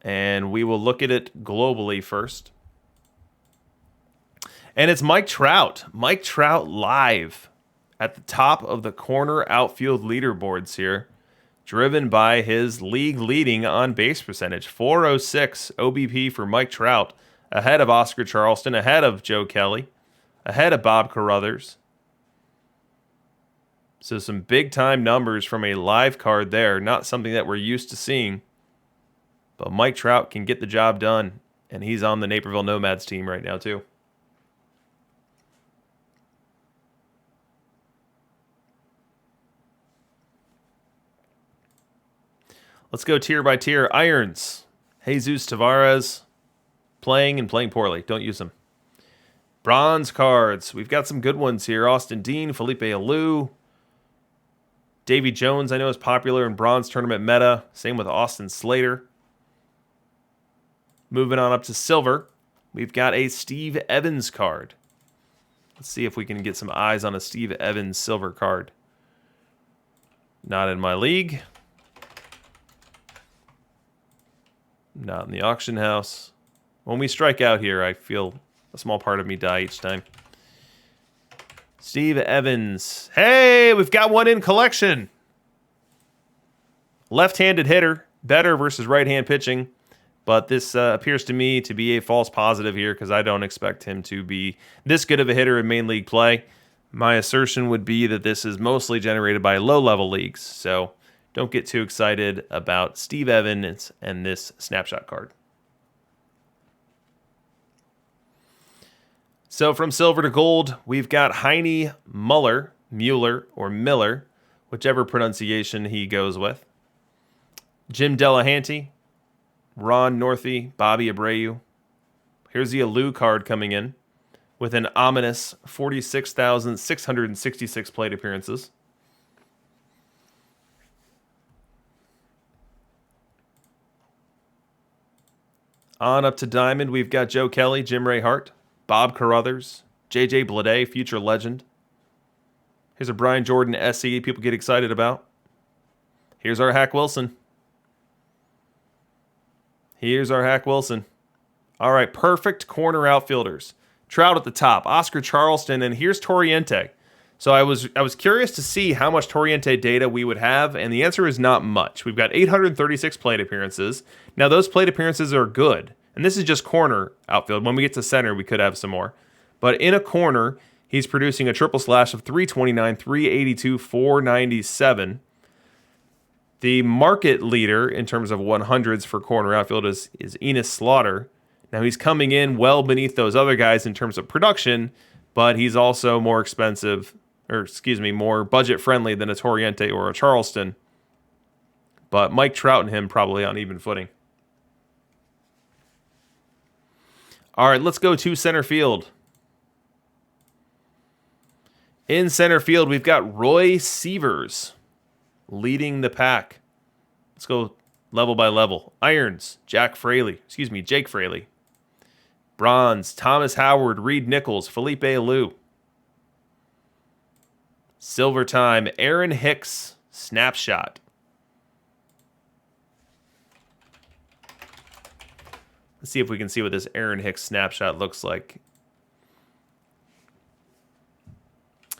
And we will look at it globally first. And it's Mike Trout. Mike Trout live at the top of the corner outfield leaderboards here, driven by his league leading on base percentage. 406 OBP for Mike Trout, ahead of Oscar Charleston, ahead of Joe Kelly, ahead of Bob Carruthers. So some big time numbers from a live card there, not something that we're used to seeing. But Mike Trout can get the job done, and he's on the Naperville Nomads team right now too. Let's go tier by tier. Irons. Jesus Tavares playing and playing poorly. Don't use them. Bronze cards. We've got some good ones here. Austin Dean, Felipe Alou. Davy Jones, I know, is popular in bronze tournament meta. Same with Austin Slater. Moving on up to silver. We've got a Steve Evans card. Let's see if we can get some eyes on a Steve Evans silver card. Not in my league. Not in the auction house. When we strike out here, I feel a small part of me die each time. Steve Evans. Hey, we've got one in collection. Left-handed hitter. Better versus right-hand pitching. But this appears to me to be a false positive here because I don't expect him to be this good of a hitter in main league play. My assertion would be that this is mostly generated by low-level leagues. So don't get too excited about Steve Evans and this snapshot card. So from silver to gold, we've got Heine Muller, or Miller, whichever pronunciation he goes with. Jim Delahanty, Ron Northey, Bobby Abreu. Here's the Alou card coming in with an ominous 46,666 plate appearances. On up to Diamond, we've got Joe Kelly, Jim Ray Hart, Bob Carruthers, J.J. Bleday, future legend. Here's a Brian Jordan SE people get excited about. Here's our Hack Wilson. All right, perfect corner outfielders. Trout at the top, Oscar Charleston, and here's Torriente. So I was curious to see how much Torriente data we would have, and the answer is not much. We've got 836 plate appearances. Now, those plate appearances are good, and this is just corner outfield. When we get to center, we could have some more. But in a corner, he's producing a triple slash of 329, 382, 497. The market leader in terms of 100s for corner outfield is Enos Slaughter. Now, he's coming in well beneath those other guys in terms of production, but he's also more expensive, more budget-friendly than a Torriente or a Charleston. But Mike Trout and him probably on even footing. All right, let's go to center field. In center field, we've got Roy Sievers leading the pack. Let's go level by level. Irons, Jake Fraley. Bronze, Thomas Howard, Reed Nichols, Felipe Alou. Silver time, Aaron Hicks, Snapshot. Let's see if we can see what this Aaron Hicks Snapshot looks like.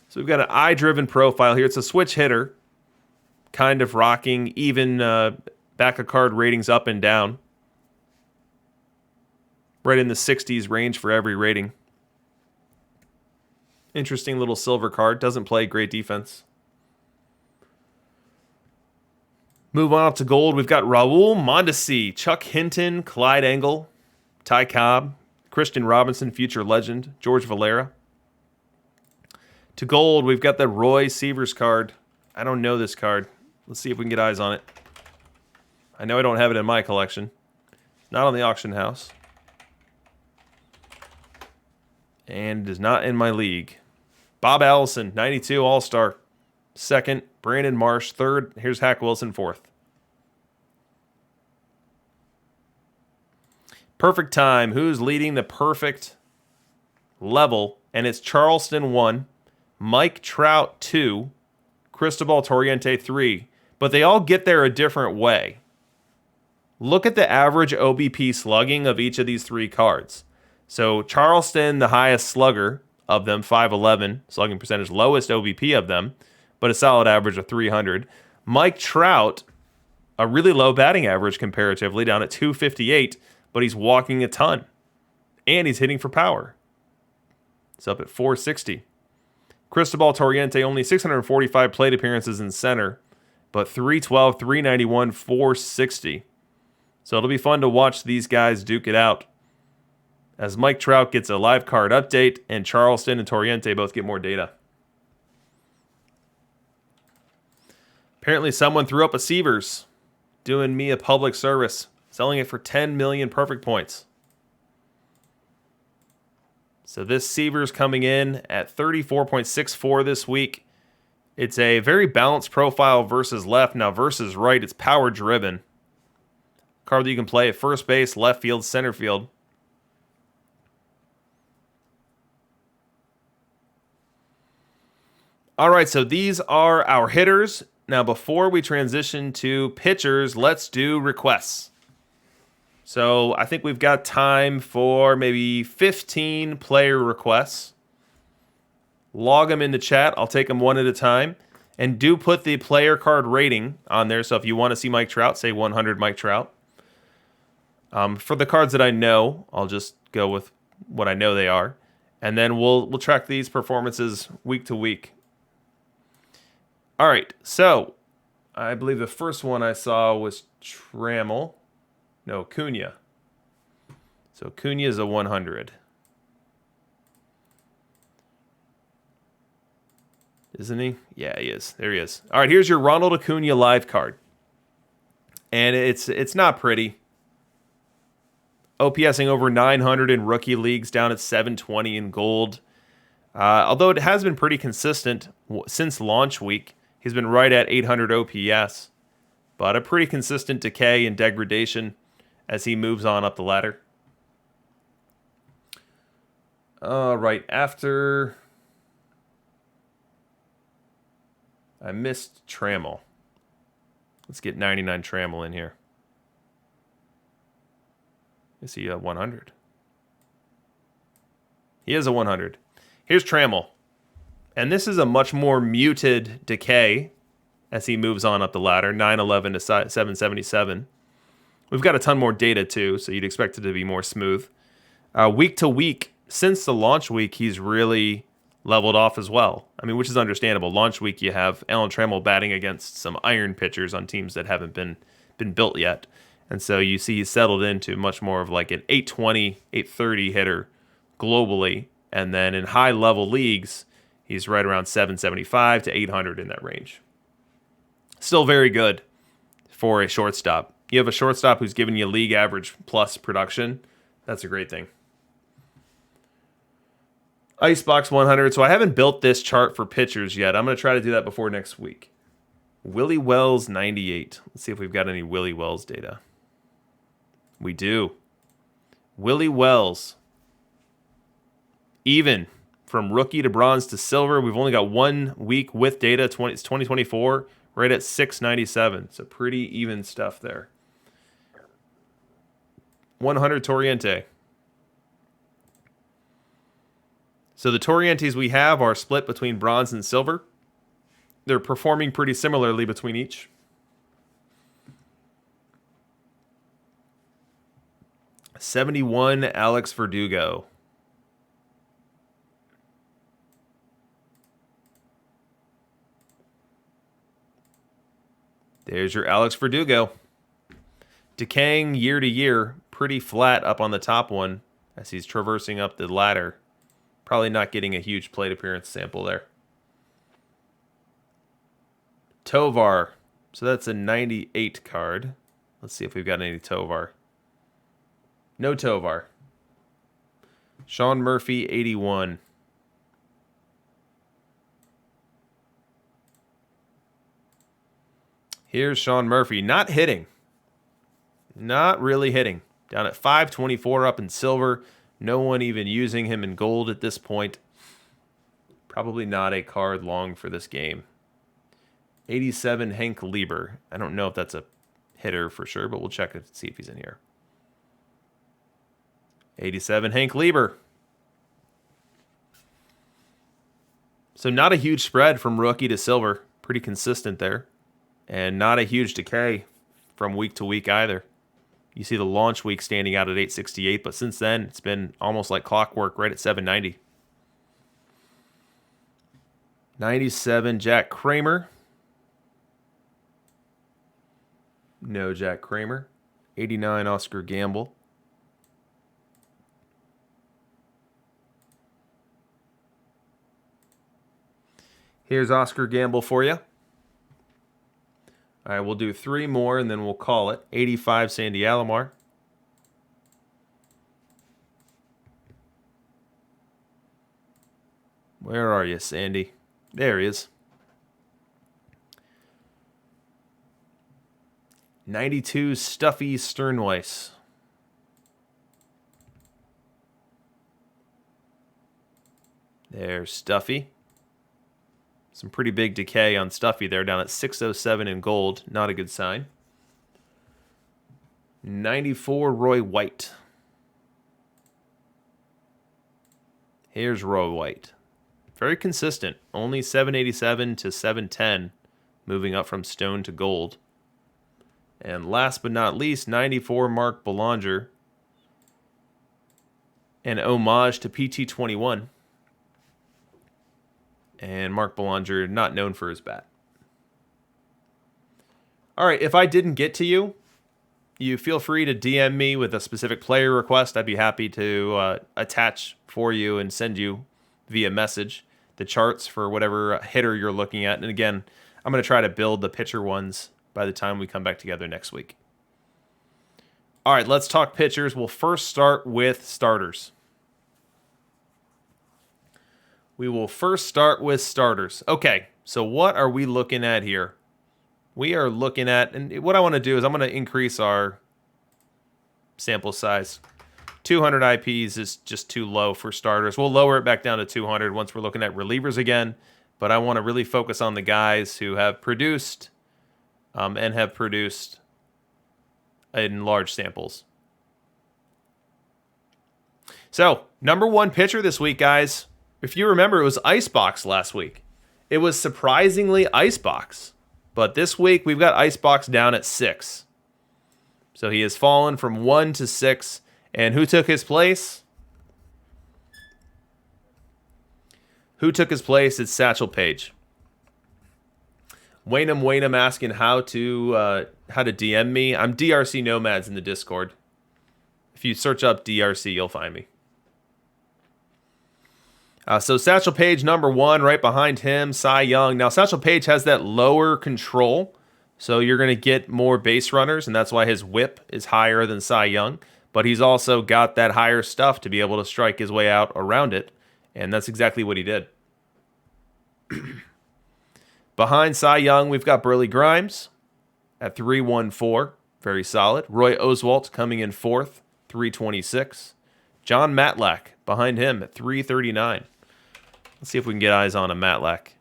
So we've got an eye-driven profile here. It's a switch hitter, kind of rocking, even back of card ratings up and down. Right in the 60s range for every rating. Interesting little silver card. Doesn't play great defense. Move on up to gold. We've got Raul Mondesi, Chuck Hinton, Clyde Engel, Ty Cobb, Christian Robinson, future legend, George Valera. To gold, we've got the Roy Sievers card. I don't know this card. Let's see if we can get eyes on it. I know I don't have it in my collection. Not on the auction house. And it is not in my league. Bob Allison, 92 All-Star. Second, Brandon Marsh. Third, here's Hack Wilson, fourth. Perfect time. Who's leading the perfect level? And it's Charleston 1, Mike Trout 2, Cristobal Torriente 3. But they all get there a different way. Look at the average OBP slugging of each of these three cards. So Charleston, the highest slugger of them, 511, slugging percentage, lowest OBP of them, but a solid average of 300. Mike Trout, a really low batting average comparatively, down at 258, but he's walking a ton. And he's hitting for power. It's up at 460. Cristobal Torriente, only 645 plate appearances in center, but 312, 391, 460. So it'll be fun to watch these guys duke it out as Mike Trout gets a live card update and Charleston and Torriente both get more data. Apparently someone threw up a Sievers, doing me a public service, selling it for 10 million perfect points. So this Sievers coming in at 34.64 this week. It's a very balanced profile versus left. Now versus right, it's power driven. Card that you can play at first base, left field, center field. All right, so these are our hitters. Now before we transition to pitchers, let's do requests. So I think we've got time for maybe 15 player requests. Log them in the chat. I'll take them one at a time. And do put the player card rating on there. So if you want to see Mike Trout, say 100 Mike Trout. For the cards that I know, I'll just go with what I know they are. And then we'll track these performances week to week. All right, so I believe the first one I saw was Trammell. No, Cunha. So Cunha is a 100. Isn't he? Yeah, he is. There he is. All right, here's your Ronald Acuna live card. And it's not pretty. OPSing over 900 in rookie leagues, down at 720 in gold. Although it has been pretty consistent since launch week. He's been right at 800 OPS. But a pretty consistent decay and degradation as he moves on up the ladder. Right after... I missed Trammell. Let's get 99 Trammell in here. Is he a 100? He is a 100. Here's Trammell. And this is a much more muted decay as he moves on up the ladder. 911 to 777. We've got a ton more data too, so you'd expect it to be more smooth. Week to week, since the launch week, he's really leveled off as well. I mean, which is understandable. Launch week, you have Alan Trammell batting against some iron pitchers on teams that haven't been built yet. And so you see he's settled into much more of like an 820, 830 hitter globally. And then in high-level leagues, he's right around 775 to 800 in that range. Still very good for a shortstop. You have a shortstop who's giving you league average plus production. That's a great thing. Icebox 100. So I haven't built this chart for pitchers yet. I'm going to try to do that before next week. Willie Wells 98. Let's see if we've got any Willie Wells data. We do. Willie Wells. Even from rookie to bronze to silver. We've only got 1 week with data. It's 2024. Right at 697. So pretty even stuff there. 100 Torriente. So the Torrientes we have are split between bronze and silver. They're performing pretty similarly between each. '71 Alex Verdugo. There's your Alex Verdugo. Decaying year to year, pretty flat up on the top one as he's traversing up the ladder. Probably not getting a huge plate appearance sample there. Tovar. So that's a 98 card. Let's see if we've got any Tovar. No Tovar. Sean Murphy, 81. Here's Sean Murphy. Not hitting. Not really hitting. Down at 524 up in silver. No one even using him in gold at this point. Probably not a card long for this game. 87 Hank Lieber. I don't know if that's a hitter for sure, but we'll check it to see if he's in here. 87 Hank Lieber. So not a huge spread from rookie to silver. Pretty consistent there. And not a huge decay from week to week either. You see the launch week standing out at 868, but since then, it's been almost like clockwork right at 790. 97 Jack Kramer. No Jack Kramer. 89 Oscar Gamble. Here's Oscar Gamble for you. All right, we'll do 3 more and then we'll call it. 85 Sandy Alomar. Where are you, Sandy? There he is. 92 Stuffy Sternweiss. There's Stuffy. Some pretty big decay on Stuffy there, down at 607 in gold. Not a good sign. 94 Roy White. Here's Roy White. Very consistent. Only 787 to 710, moving up from stone to gold. And last but not least, 94 Mark Belanger. An homage to PT21. And Mark Belanger, not known for his bat. All right, if I didn't get to you, you feel free to DM me with a specific player request. I'd be happy to attach for you and send you via message the charts for whatever hitter you're looking at. And again, I'm going to try to build the pitcher ones by the time we come back together next week. All right, let's talk pitchers. We'll first start with starters. We will first start with starters. Okay, so what are we looking at here? We are looking at, and what I want to do is I'm going to increase our sample size. 200 IPs is just too low for starters. We'll lower it back down to 200 once we're looking at relievers again, but I want to really focus on the guys who have produced and have produced in large samples. So, number 1 pitcher this week, guys. If you remember, it was Icebox last week. It was surprisingly Icebox. But this week, we've got Icebox down at 6. So he has fallen from 1 to 6. And who took his place? Who took his place? It's Satchel Paige. Waitham asking how to DM me. I'm DRC Nomads in the Discord. If you search up DRC, you'll find me. So Satchel Paige, number 1, right behind him, Cy Young. Now, Satchel Paige has that lower control, so you're going to get more base runners, and that's why his whip is higher than Cy Young. But he's also got that higher stuff to be able to strike his way out around it. And that's exactly what he did. Behind Cy Young, we've got Burley Grimes at 314. Very solid. Roy Oswalt coming in fourth, 326. John Matlack behind him at 339. Let's see if we can get eyes on a Matlack.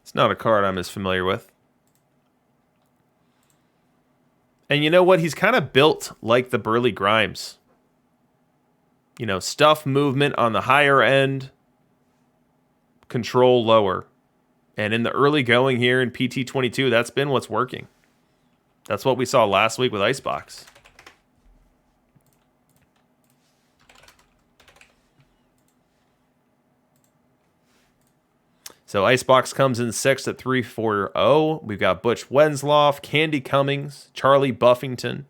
It's not a card I'm as familiar with. And you know what? He's kind of built like the Burley Grimes. You know, stuff movement on the higher end, control lower. And in the early going here in PT22, that's been what's working. That's what we saw last week with Icebox. So Icebox comes in sixth at 340. We've got Butch Wensloff, Candy Cummings, Charlie Buffington.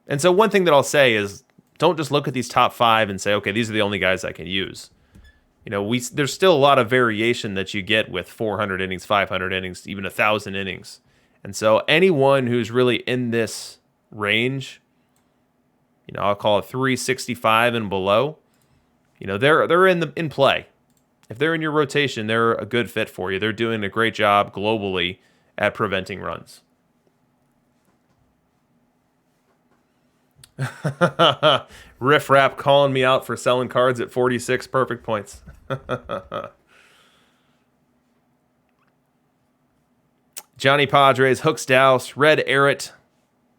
And so one thing that I'll say is don't just look at these top five and say, okay, these are the only guys I can use. You know, there's still a lot of variation that you get with 400 innings, 500 innings, even 1,000 innings. And so anyone who's really in this range, you know, I'll call it 365 and below, you know, they're in play. If they're in your rotation, they're a good fit for you. They're doing a great job globally at preventing runs. Riff Rap calling me out for selling cards at 46 perfect points. Johnny Padres, Hooks Douse, Red Errett,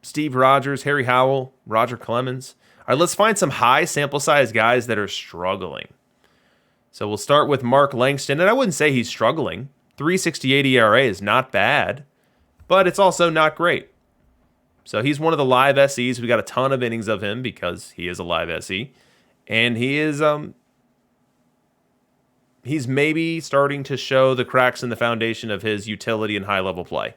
Steve Rogers, Harry Howell, Roger Clemens. All right, let's find some high sample size guys that are struggling. So we'll start with Mark Langston, and I wouldn't say he's struggling. 3.68 ERA is not bad, but it's also not great. So he's one of the live SEs. We got a ton of innings of him because he is a live SE, and he's maybe starting to show the cracks in the foundation of his utility and high-level play.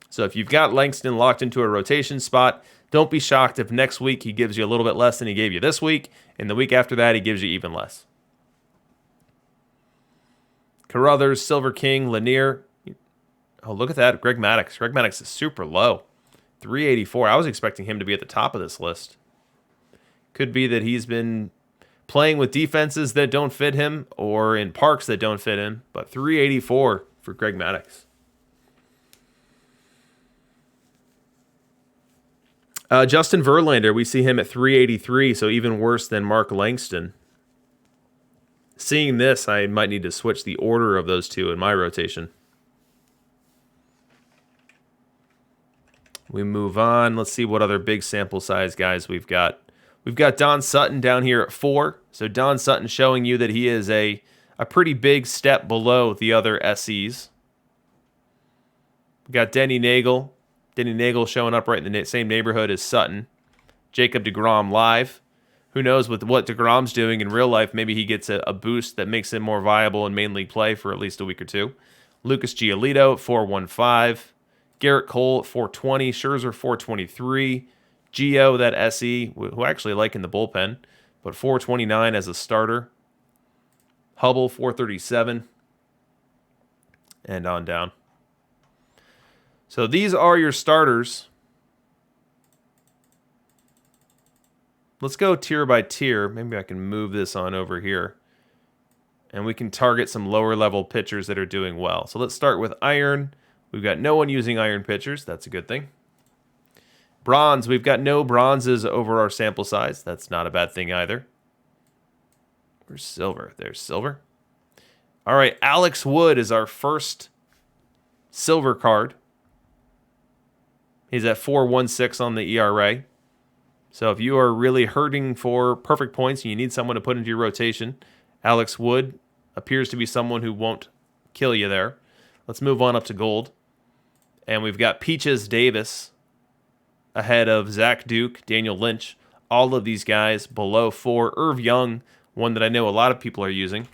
So if you've got Langston locked into a rotation spot, don't be shocked if next week he gives you a little bit less than he gave you this week, and the week after that he gives you even less. Carruthers, Silver King, Lanier. Oh, look at that. Greg Maddox. Greg Maddox is super low. 384. I was expecting him to be at the top of this list. Could be that he's been playing with defenses that don't fit him or in parks that don't fit him. But 384 for Greg Maddox. Justin Verlander, we see him at 383, so even worse than Mark Langston. Seeing this, I might need to switch the order of those two in my rotation. We move on. Let's see what other big sample size guys we've got. We've got Don Sutton down here at 4. So Don Sutton showing you that he is a pretty big step below the other SEs. We've got Denny Nagel. Denny Nagel showing up right in the same neighborhood as Sutton. Jacob deGrom live. Who knows with what deGrom's doing in real life, maybe he gets a boost that makes him more viable in main league play for at least a week or two. Lucas Giolito at 415. Garrett Cole at 420. Scherzer 423. Gio, that SE, who I actually like in the bullpen, but 429 as a starter. Hubble 437. And on down. So these are your starters. Let's go tier by tier. Maybe I can move this on over here. And we can target some lower level pitchers that are doing well. So let's start with iron. We've got no one using iron pitchers. That's a good thing. Bronze. We've got no bronzes over our sample size. That's not a bad thing either. Where's silver? There's silver. All right. Alex Wood is our first silver card. He's at 4.16 on the ERA. So if you are really hurting for perfect points and you need someone to put into your rotation, Alex Wood appears to be someone who won't kill you there. Let's move on up to gold. And we've got Peaches Davis ahead of Zach Duke, Daniel Lynch. All of these guys below 4. Irv Young, one that I know a lot of people are using.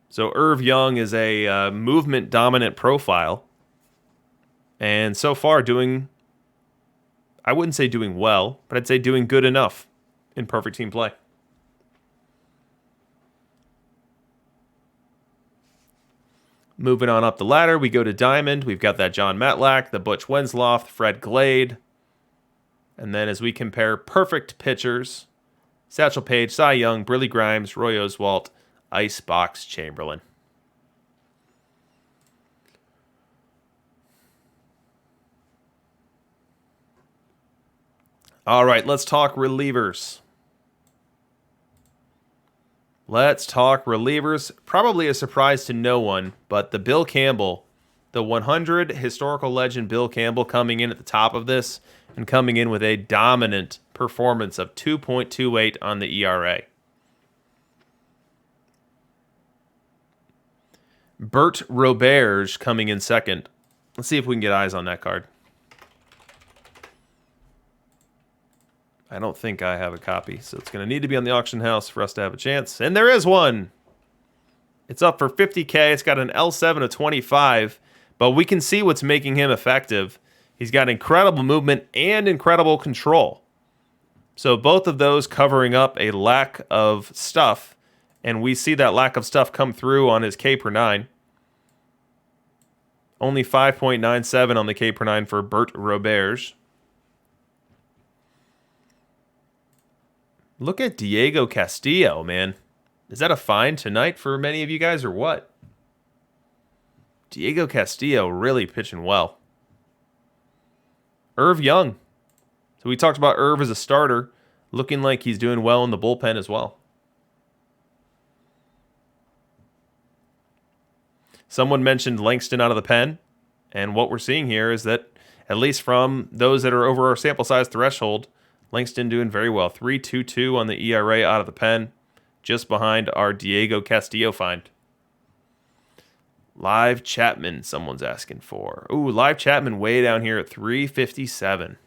So Irv Young is a movement-dominant profile. And so far doing, I wouldn't say doing well, but I'd say doing good enough in perfect team play. Moving on up the ladder, we go to Diamond. We've got that John Matlack, the Butch Wensloff, Fred Glade. And then as we compare perfect pitchers, Satchel Paige, Cy Young, Briley Grimes, Roy Oswalt, Icebox Chamberlain. All right, let's talk relievers. Probably a surprise to no one, but the Bill Campbell, the 100 historical legend Bill Campbell coming in at the top of this and coming in with a dominant performance of 2.28 on the ERA. Bert Roberge coming in second. Let's see if we can get eyes on that card. I don't think I have a copy, so it's going to need to be on the auction house for us to have a chance. And there is one. It's up for $50K. It's got an L7 of 25, but we can see what's making him effective. He's got incredible movement and incredible control. So both of those covering up a lack of stuff, and we see that lack of stuff come through on his K per 9. Only 5.97 on the K per 9 for Bert Roberge. Look at Diego Castillo, man. Is that a find tonight for many of you guys or what? Diego Castillo really pitching well. Irv Young. So we talked about Irv as a starter, looking like he's doing well in the bullpen as well. Someone mentioned Langston out of the pen, and what we're seeing here is that, at least from those that are over our sample size threshold, Langston doing very well. 3.22 on the ERA out of the pen, just behind our Diego Castillo find. Live Chapman, someone's asking for. Ooh, Live Chapman way down here at 357.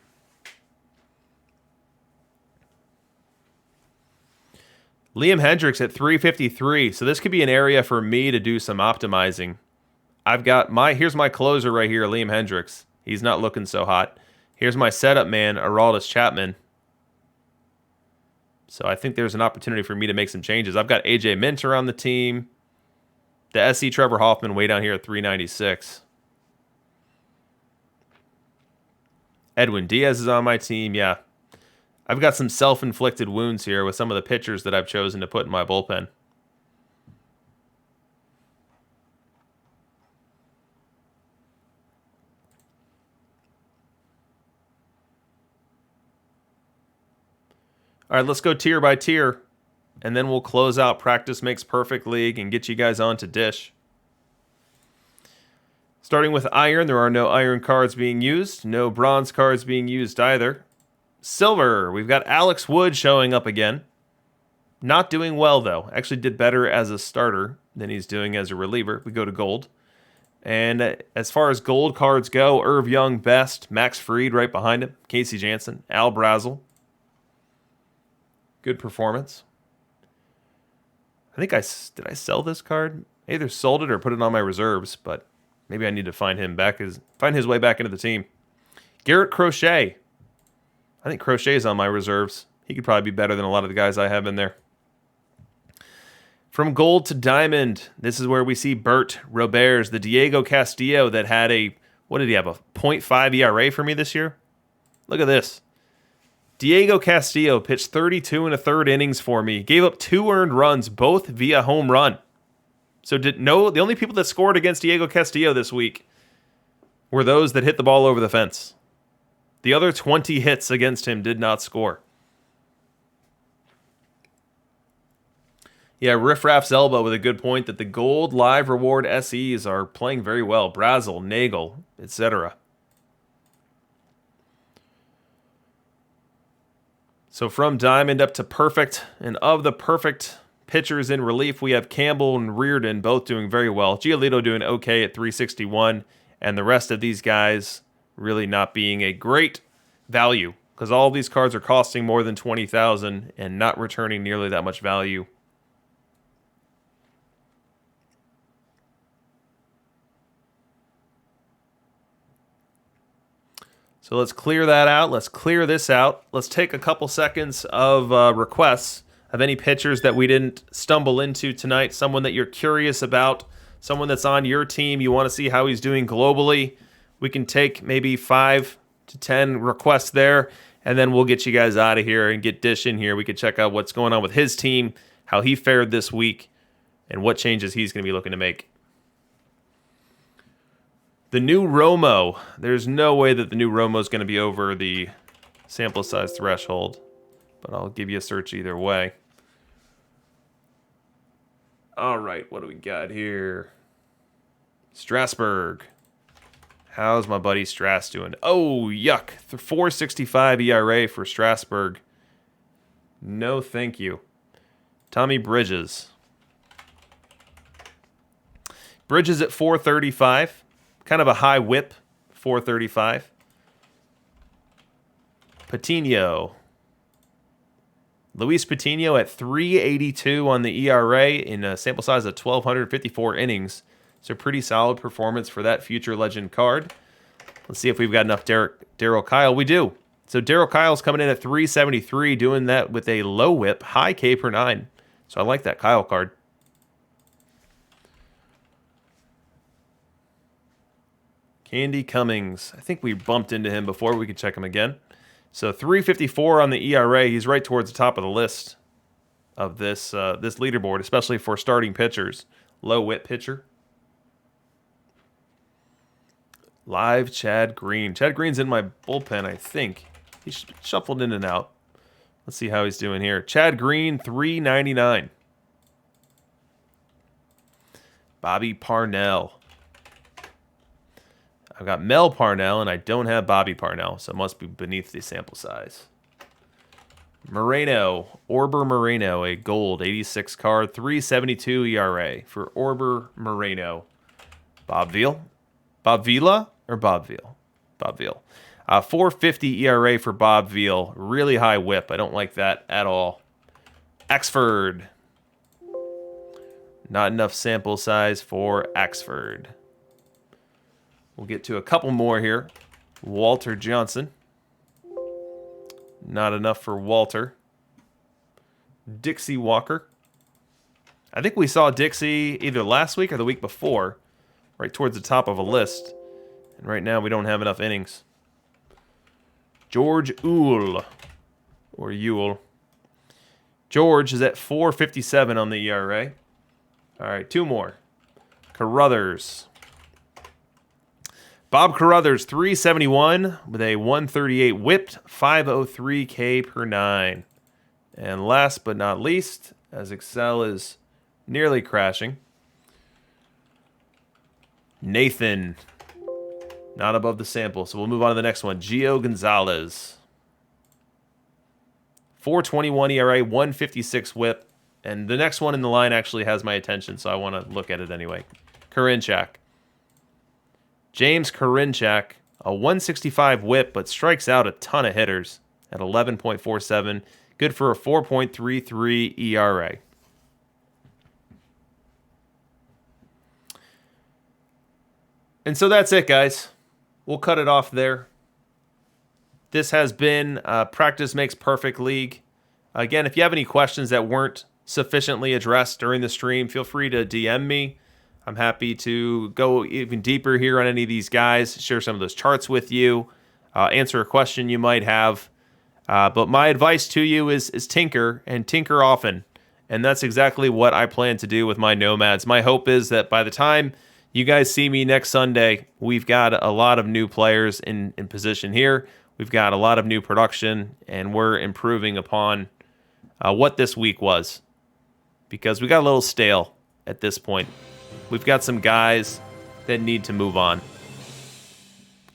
Liam Hendriks at 353. So this could be an area for me to do some optimizing. Here's my closer right here, Liam Hendriks. He's not looking so hot. Here's my setup man, Aroldis Chapman. So I think there's an opportunity for me to make some changes. I've got AJ Minter on the team. The SC Trevor Hoffman way down here at 396. Edwin Diaz is on my team. Yeah. I've got some self-inflicted wounds here with some of the pitchers that I've chosen to put in my bullpen. All right, let's go tier by tier, and then we'll close out Practice Makes Perfect League and get you guys on to Dish. Starting with Iron, there are no Iron cards being used, no Bronze cards being used either. Silver, we've got Alex Wood showing up again. Not doing well, though. Actually did better as a starter than he's doing as a reliever. We go to Gold. And as far as Gold cards go, Irv Young best, Max Fried right behind him, Casey Janssen, Al Brazel. Good performance. Did I sell this card? I either sold it or put it on my reserves, but maybe I need to find his way back into the team. Garrett Crochet. I think Crochet's on my reserves. He could probably be better than a lot of the guys I have in there. From Gold to Diamond, this is where we see Bert Roberge, the Diego Castillo that had a 0.5 ERA for me this year? Look at this. Diego Castillo pitched 32 1/3 innings for me. Gave up 2 earned runs, both via home run. So the only people that scored against Diego Castillo this week were those that hit the ball over the fence. The other 20 hits against him did not score. Yeah, Riff Raff's elbow with a good point that the Gold Live Reward SEs are playing very well. Brazel, Nagel, etc. So from Diamond up to Perfect, and of the perfect pitchers in relief, we have Campbell and Reardon both doing very well. Giolito doing okay at 361, and the rest of these guys really not being a great value, because all these cards are costing more than $20,000 and not returning nearly that much value. So let's clear that out. Let's clear this out. Let's take a couple seconds of requests of any pitchers that we didn't stumble into tonight, someone that you're curious about, someone that's on your team, you want to see how he's doing globally. We can take maybe 5 to 10 requests there, and then we'll get you guys out of here and get Dish in here. We can check out what's going on with his team, how he fared this week, and what changes he's going to be looking to make. The new Romo. There's no way that the new Romo is going to be over the sample size threshold, but I'll give you a search either way. All right, what do we got here? Strasburg. How's my buddy Strass doing? Oh, yuck. 4.65 ERA for Strasburg. No, thank you. Tommy Bridges. Bridges at 4.35. Kind of a high whip, 4.35. Patino. Luis Patino at 3.82 on the ERA in a sample size of 1,254 innings. So pretty solid performance for that future legend card. Let's see if we've got enough Darryl Kyle. We do. So Darryl Kyle's coming in at 3.73, doing that with a low whip, high K per 9. So I like that Kyle card. Candy Cummings. I think we bumped into him before. We can check him again. So 3.54 on the ERA. He's right towards the top of the list of this this leaderboard, especially for starting pitchers. Low whip pitcher. Live Chad Green. Chad Green's in my bullpen, I think. He's shuffled in and out. Let's see how he's doing here. Chad Green, 3.99. Bobby Parnell. I've got Mel Parnell, and I don't have Bobby Parnell, so it must be beneath the sample size. Moreno. Orber Moreno, a gold 86 card, 3.72 ERA for Orber Moreno. Bob Veal. Bob Vila or Bob Veal? Bob Veal. 4.50 ERA for Bob Veal. Really high whip. I don't like that at all. Axford. Not enough sample size for Axford. We'll get to a couple more here. Walter Johnson. Not enough for Walter. Dixie Walker. I think we saw Dixie either last week or the week before, right towards the top of a list. And right now we don't have enough innings. George Uhl. Or Ewell. George is at 4.57 on the ERA. All right, two more. Carruthers. Bob Carruthers, 3.71 with a 138 whipped, 503 K per 9. And last but not least, as Excel is nearly crashing, Nathan, not above the sample. So we'll move on to the next one. Gio Gonzalez, 4.21 ERA, 156 whip. And the next one in the line actually has my attention, so I want to look at it anyway. Karinchak. James Karinchak, a 165 whip, but strikes out a ton of hitters at 11.47. Good for a 4.33 ERA. And so that's it, guys. We'll cut it off there. This has been Practice Makes Perfect League. Again, if you have any questions that weren't sufficiently addressed during the stream, feel free to DM me. I'm happy to go even deeper here on any of these guys, share some of those charts with you, answer a question you might have. But my advice to you is tinker, and tinker often. And that's exactly what I plan to do with my Nomads. My hope is that by the time you guys see me next Sunday, we've got a lot of new players in position here. We've got a lot of new production, and we're improving upon what this week was. Because we got a little stale at this point. We've got some guys that need to move on.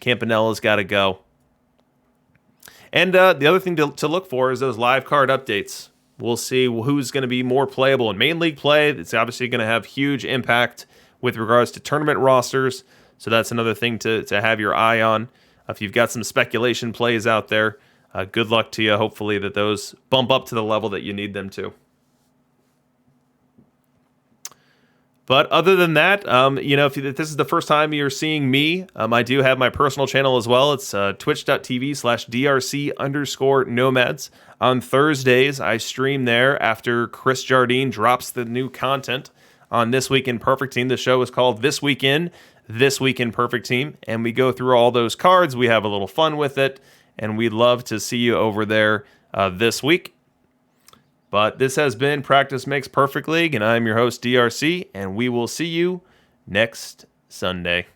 Campanella's got to go. And the other thing to look for is those live card updates. We'll see who's going to be more playable in main league play. It's obviously going to have huge impact with regards to tournament rosters. So that's another thing to have your eye on. If you've got some speculation plays out there, good luck to you. Hopefully that those bump up to the level that you need them to. But other than that, if this is the first time you're seeing me, I do have my personal channel as well. It's twitch.tv/DRC_nomads. On Thursdays, I stream there after Chris Jardine drops the new content on This Week in Perfect Team. The show is called This Week in Perfect Team, and we go through all those cards. We have a little fun with it, and we'd love to see you over there this week. But this has been Practice Makes Perfect League, and I'm your host, DRC, and we will see you next Sunday.